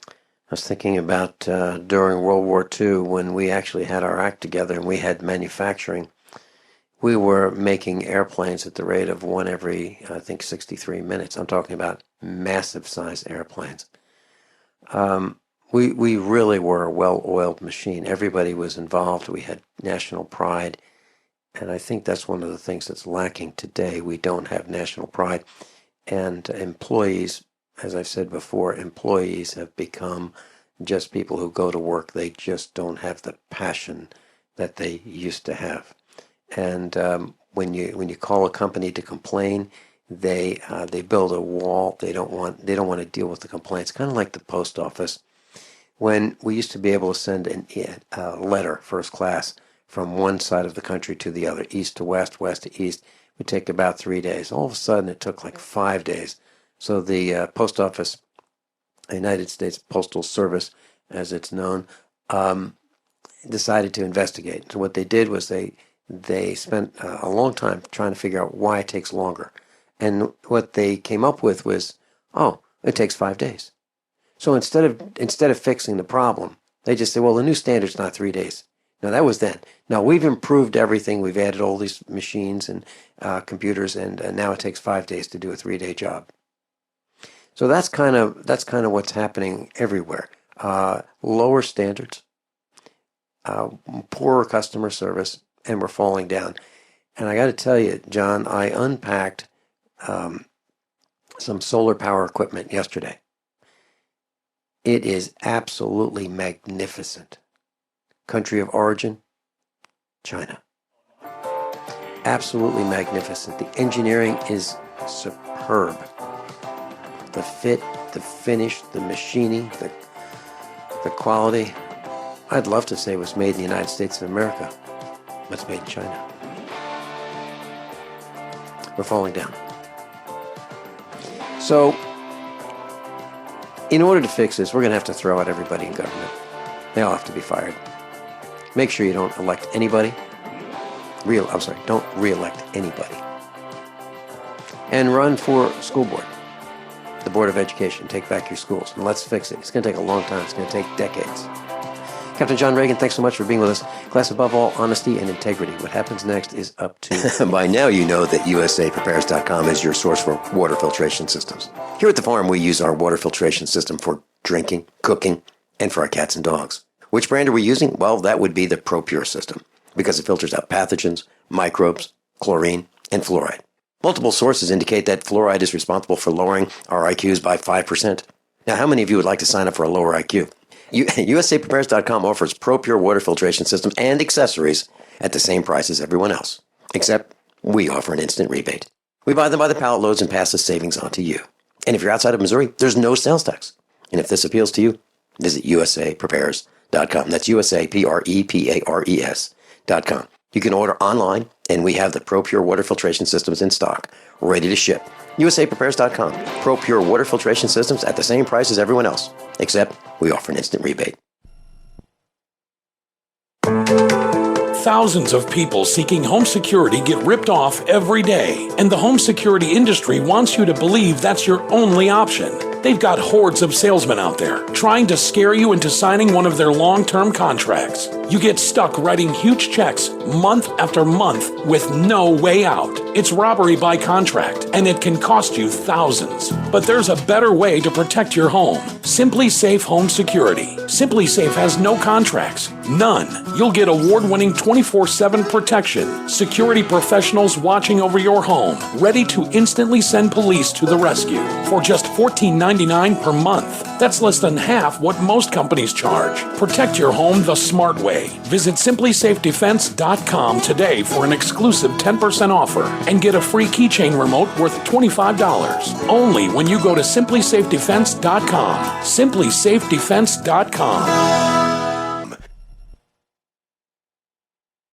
I was thinking about during World War II, when we actually had our act together and we had manufacturing, we were making airplanes at the rate of one every, I think, 63 minutes. I'm talking about massive size airplanes. We really were a well-oiled machine. Everybody was involved. We had national pride. And I think that's one of the things that's lacking today. We don't have national pride. And employees, as I've said before, employees have become just people who go to work. They just don't have the passion that they used to have. And when you call a company to complain, they build a wall. They don't want to deal with the complaints. Kind of like the post office. When we used to be able to send a letter, first class, from one side of the country to the other, east to west, west to east, it would take about 3 days. All of a sudden, it took like 5 days. So the post office, United States Postal Service, as it's known, decided to investigate. So what they did was they spent a long time trying to figure out why it takes longer. And what they came up with was, it takes 5 days. So instead of fixing the problem, they just say, well, the new standard's not 3 days. Now, that was then. Now, we've improved everything. We've added all these machines and computers, and now it takes 5 days to do a 3-day job. So that's kind of what's happening everywhere. Lower standards, poorer customer service, and we're falling down. And I got to tell you, John, I unpacked some solar power equipment yesterday. It is absolutely magnificent. Country of origin, China. Absolutely magnificent. The engineering is superb. The fit, the finish, the machining, the quality. I'd love to say it was made in the United States of America, but it's made in China. We're falling down. So, in order to fix this, we're going to have to throw out everybody in government. They all have to be fired. Make sure you don't elect anybody. Don't re-elect anybody. And run for school board, the Board of Education. Take back your schools, and let's fix it. It's going to take a long time. It's going to take decades. Captain John Regan, thanks so much for being with us. Class, above all, honesty and integrity. What happens next is up to... By now you know that USAPrepares.com is your source for water filtration systems. Here at the farm, we use our water filtration system for drinking, cooking, and for our cats and dogs. Which brand are we using? Well, that would be the ProPure system, because it filters out pathogens, microbes, chlorine, and fluoride. Multiple sources indicate that fluoride is responsible for lowering our IQs by 5%. Now, how many of you would like to sign up for a lower IQ? USAPrepares.com offers ProPure water filtration systems and accessories at the same price as everyone else, except we offer an instant rebate. We buy them by the pallet loads and pass the savings on to you. And if you're outside of Missouri, there's no sales tax. And if this appeals to you, visit USAPrepares.com. That's USAPrepares.com. You can order online, and we have the ProPure water filtration systems in stock, ready to ship. USAPrepares.com. ProPure water filtration systems at the same price as everyone else, except we offer an instant rebate. Thousands of people seeking home security get ripped off every day, and the home security industry wants you to believe that's your only option. They've got hordes of salesmen out there trying to scare you into signing one of their long-term contracts. You get stuck writing huge checks month after month with no way out. It's robbery by contract, and it can cost you thousands. But there's a better way to protect your home. Simply Safe Home Security. Simply Safe has no contracts. None. You'll get award-winning 24/7 protection. Security professionals watching over your home, ready to instantly send police to the rescue for just $14.99 per month. That's less than half what most companies charge. Protect your home the smart way. Visit simplysafedefense.com today for an exclusive 10% offer and get a free keychain remote worth $25. Only when you go to simplysafedefense.com. simplysafedefense.com.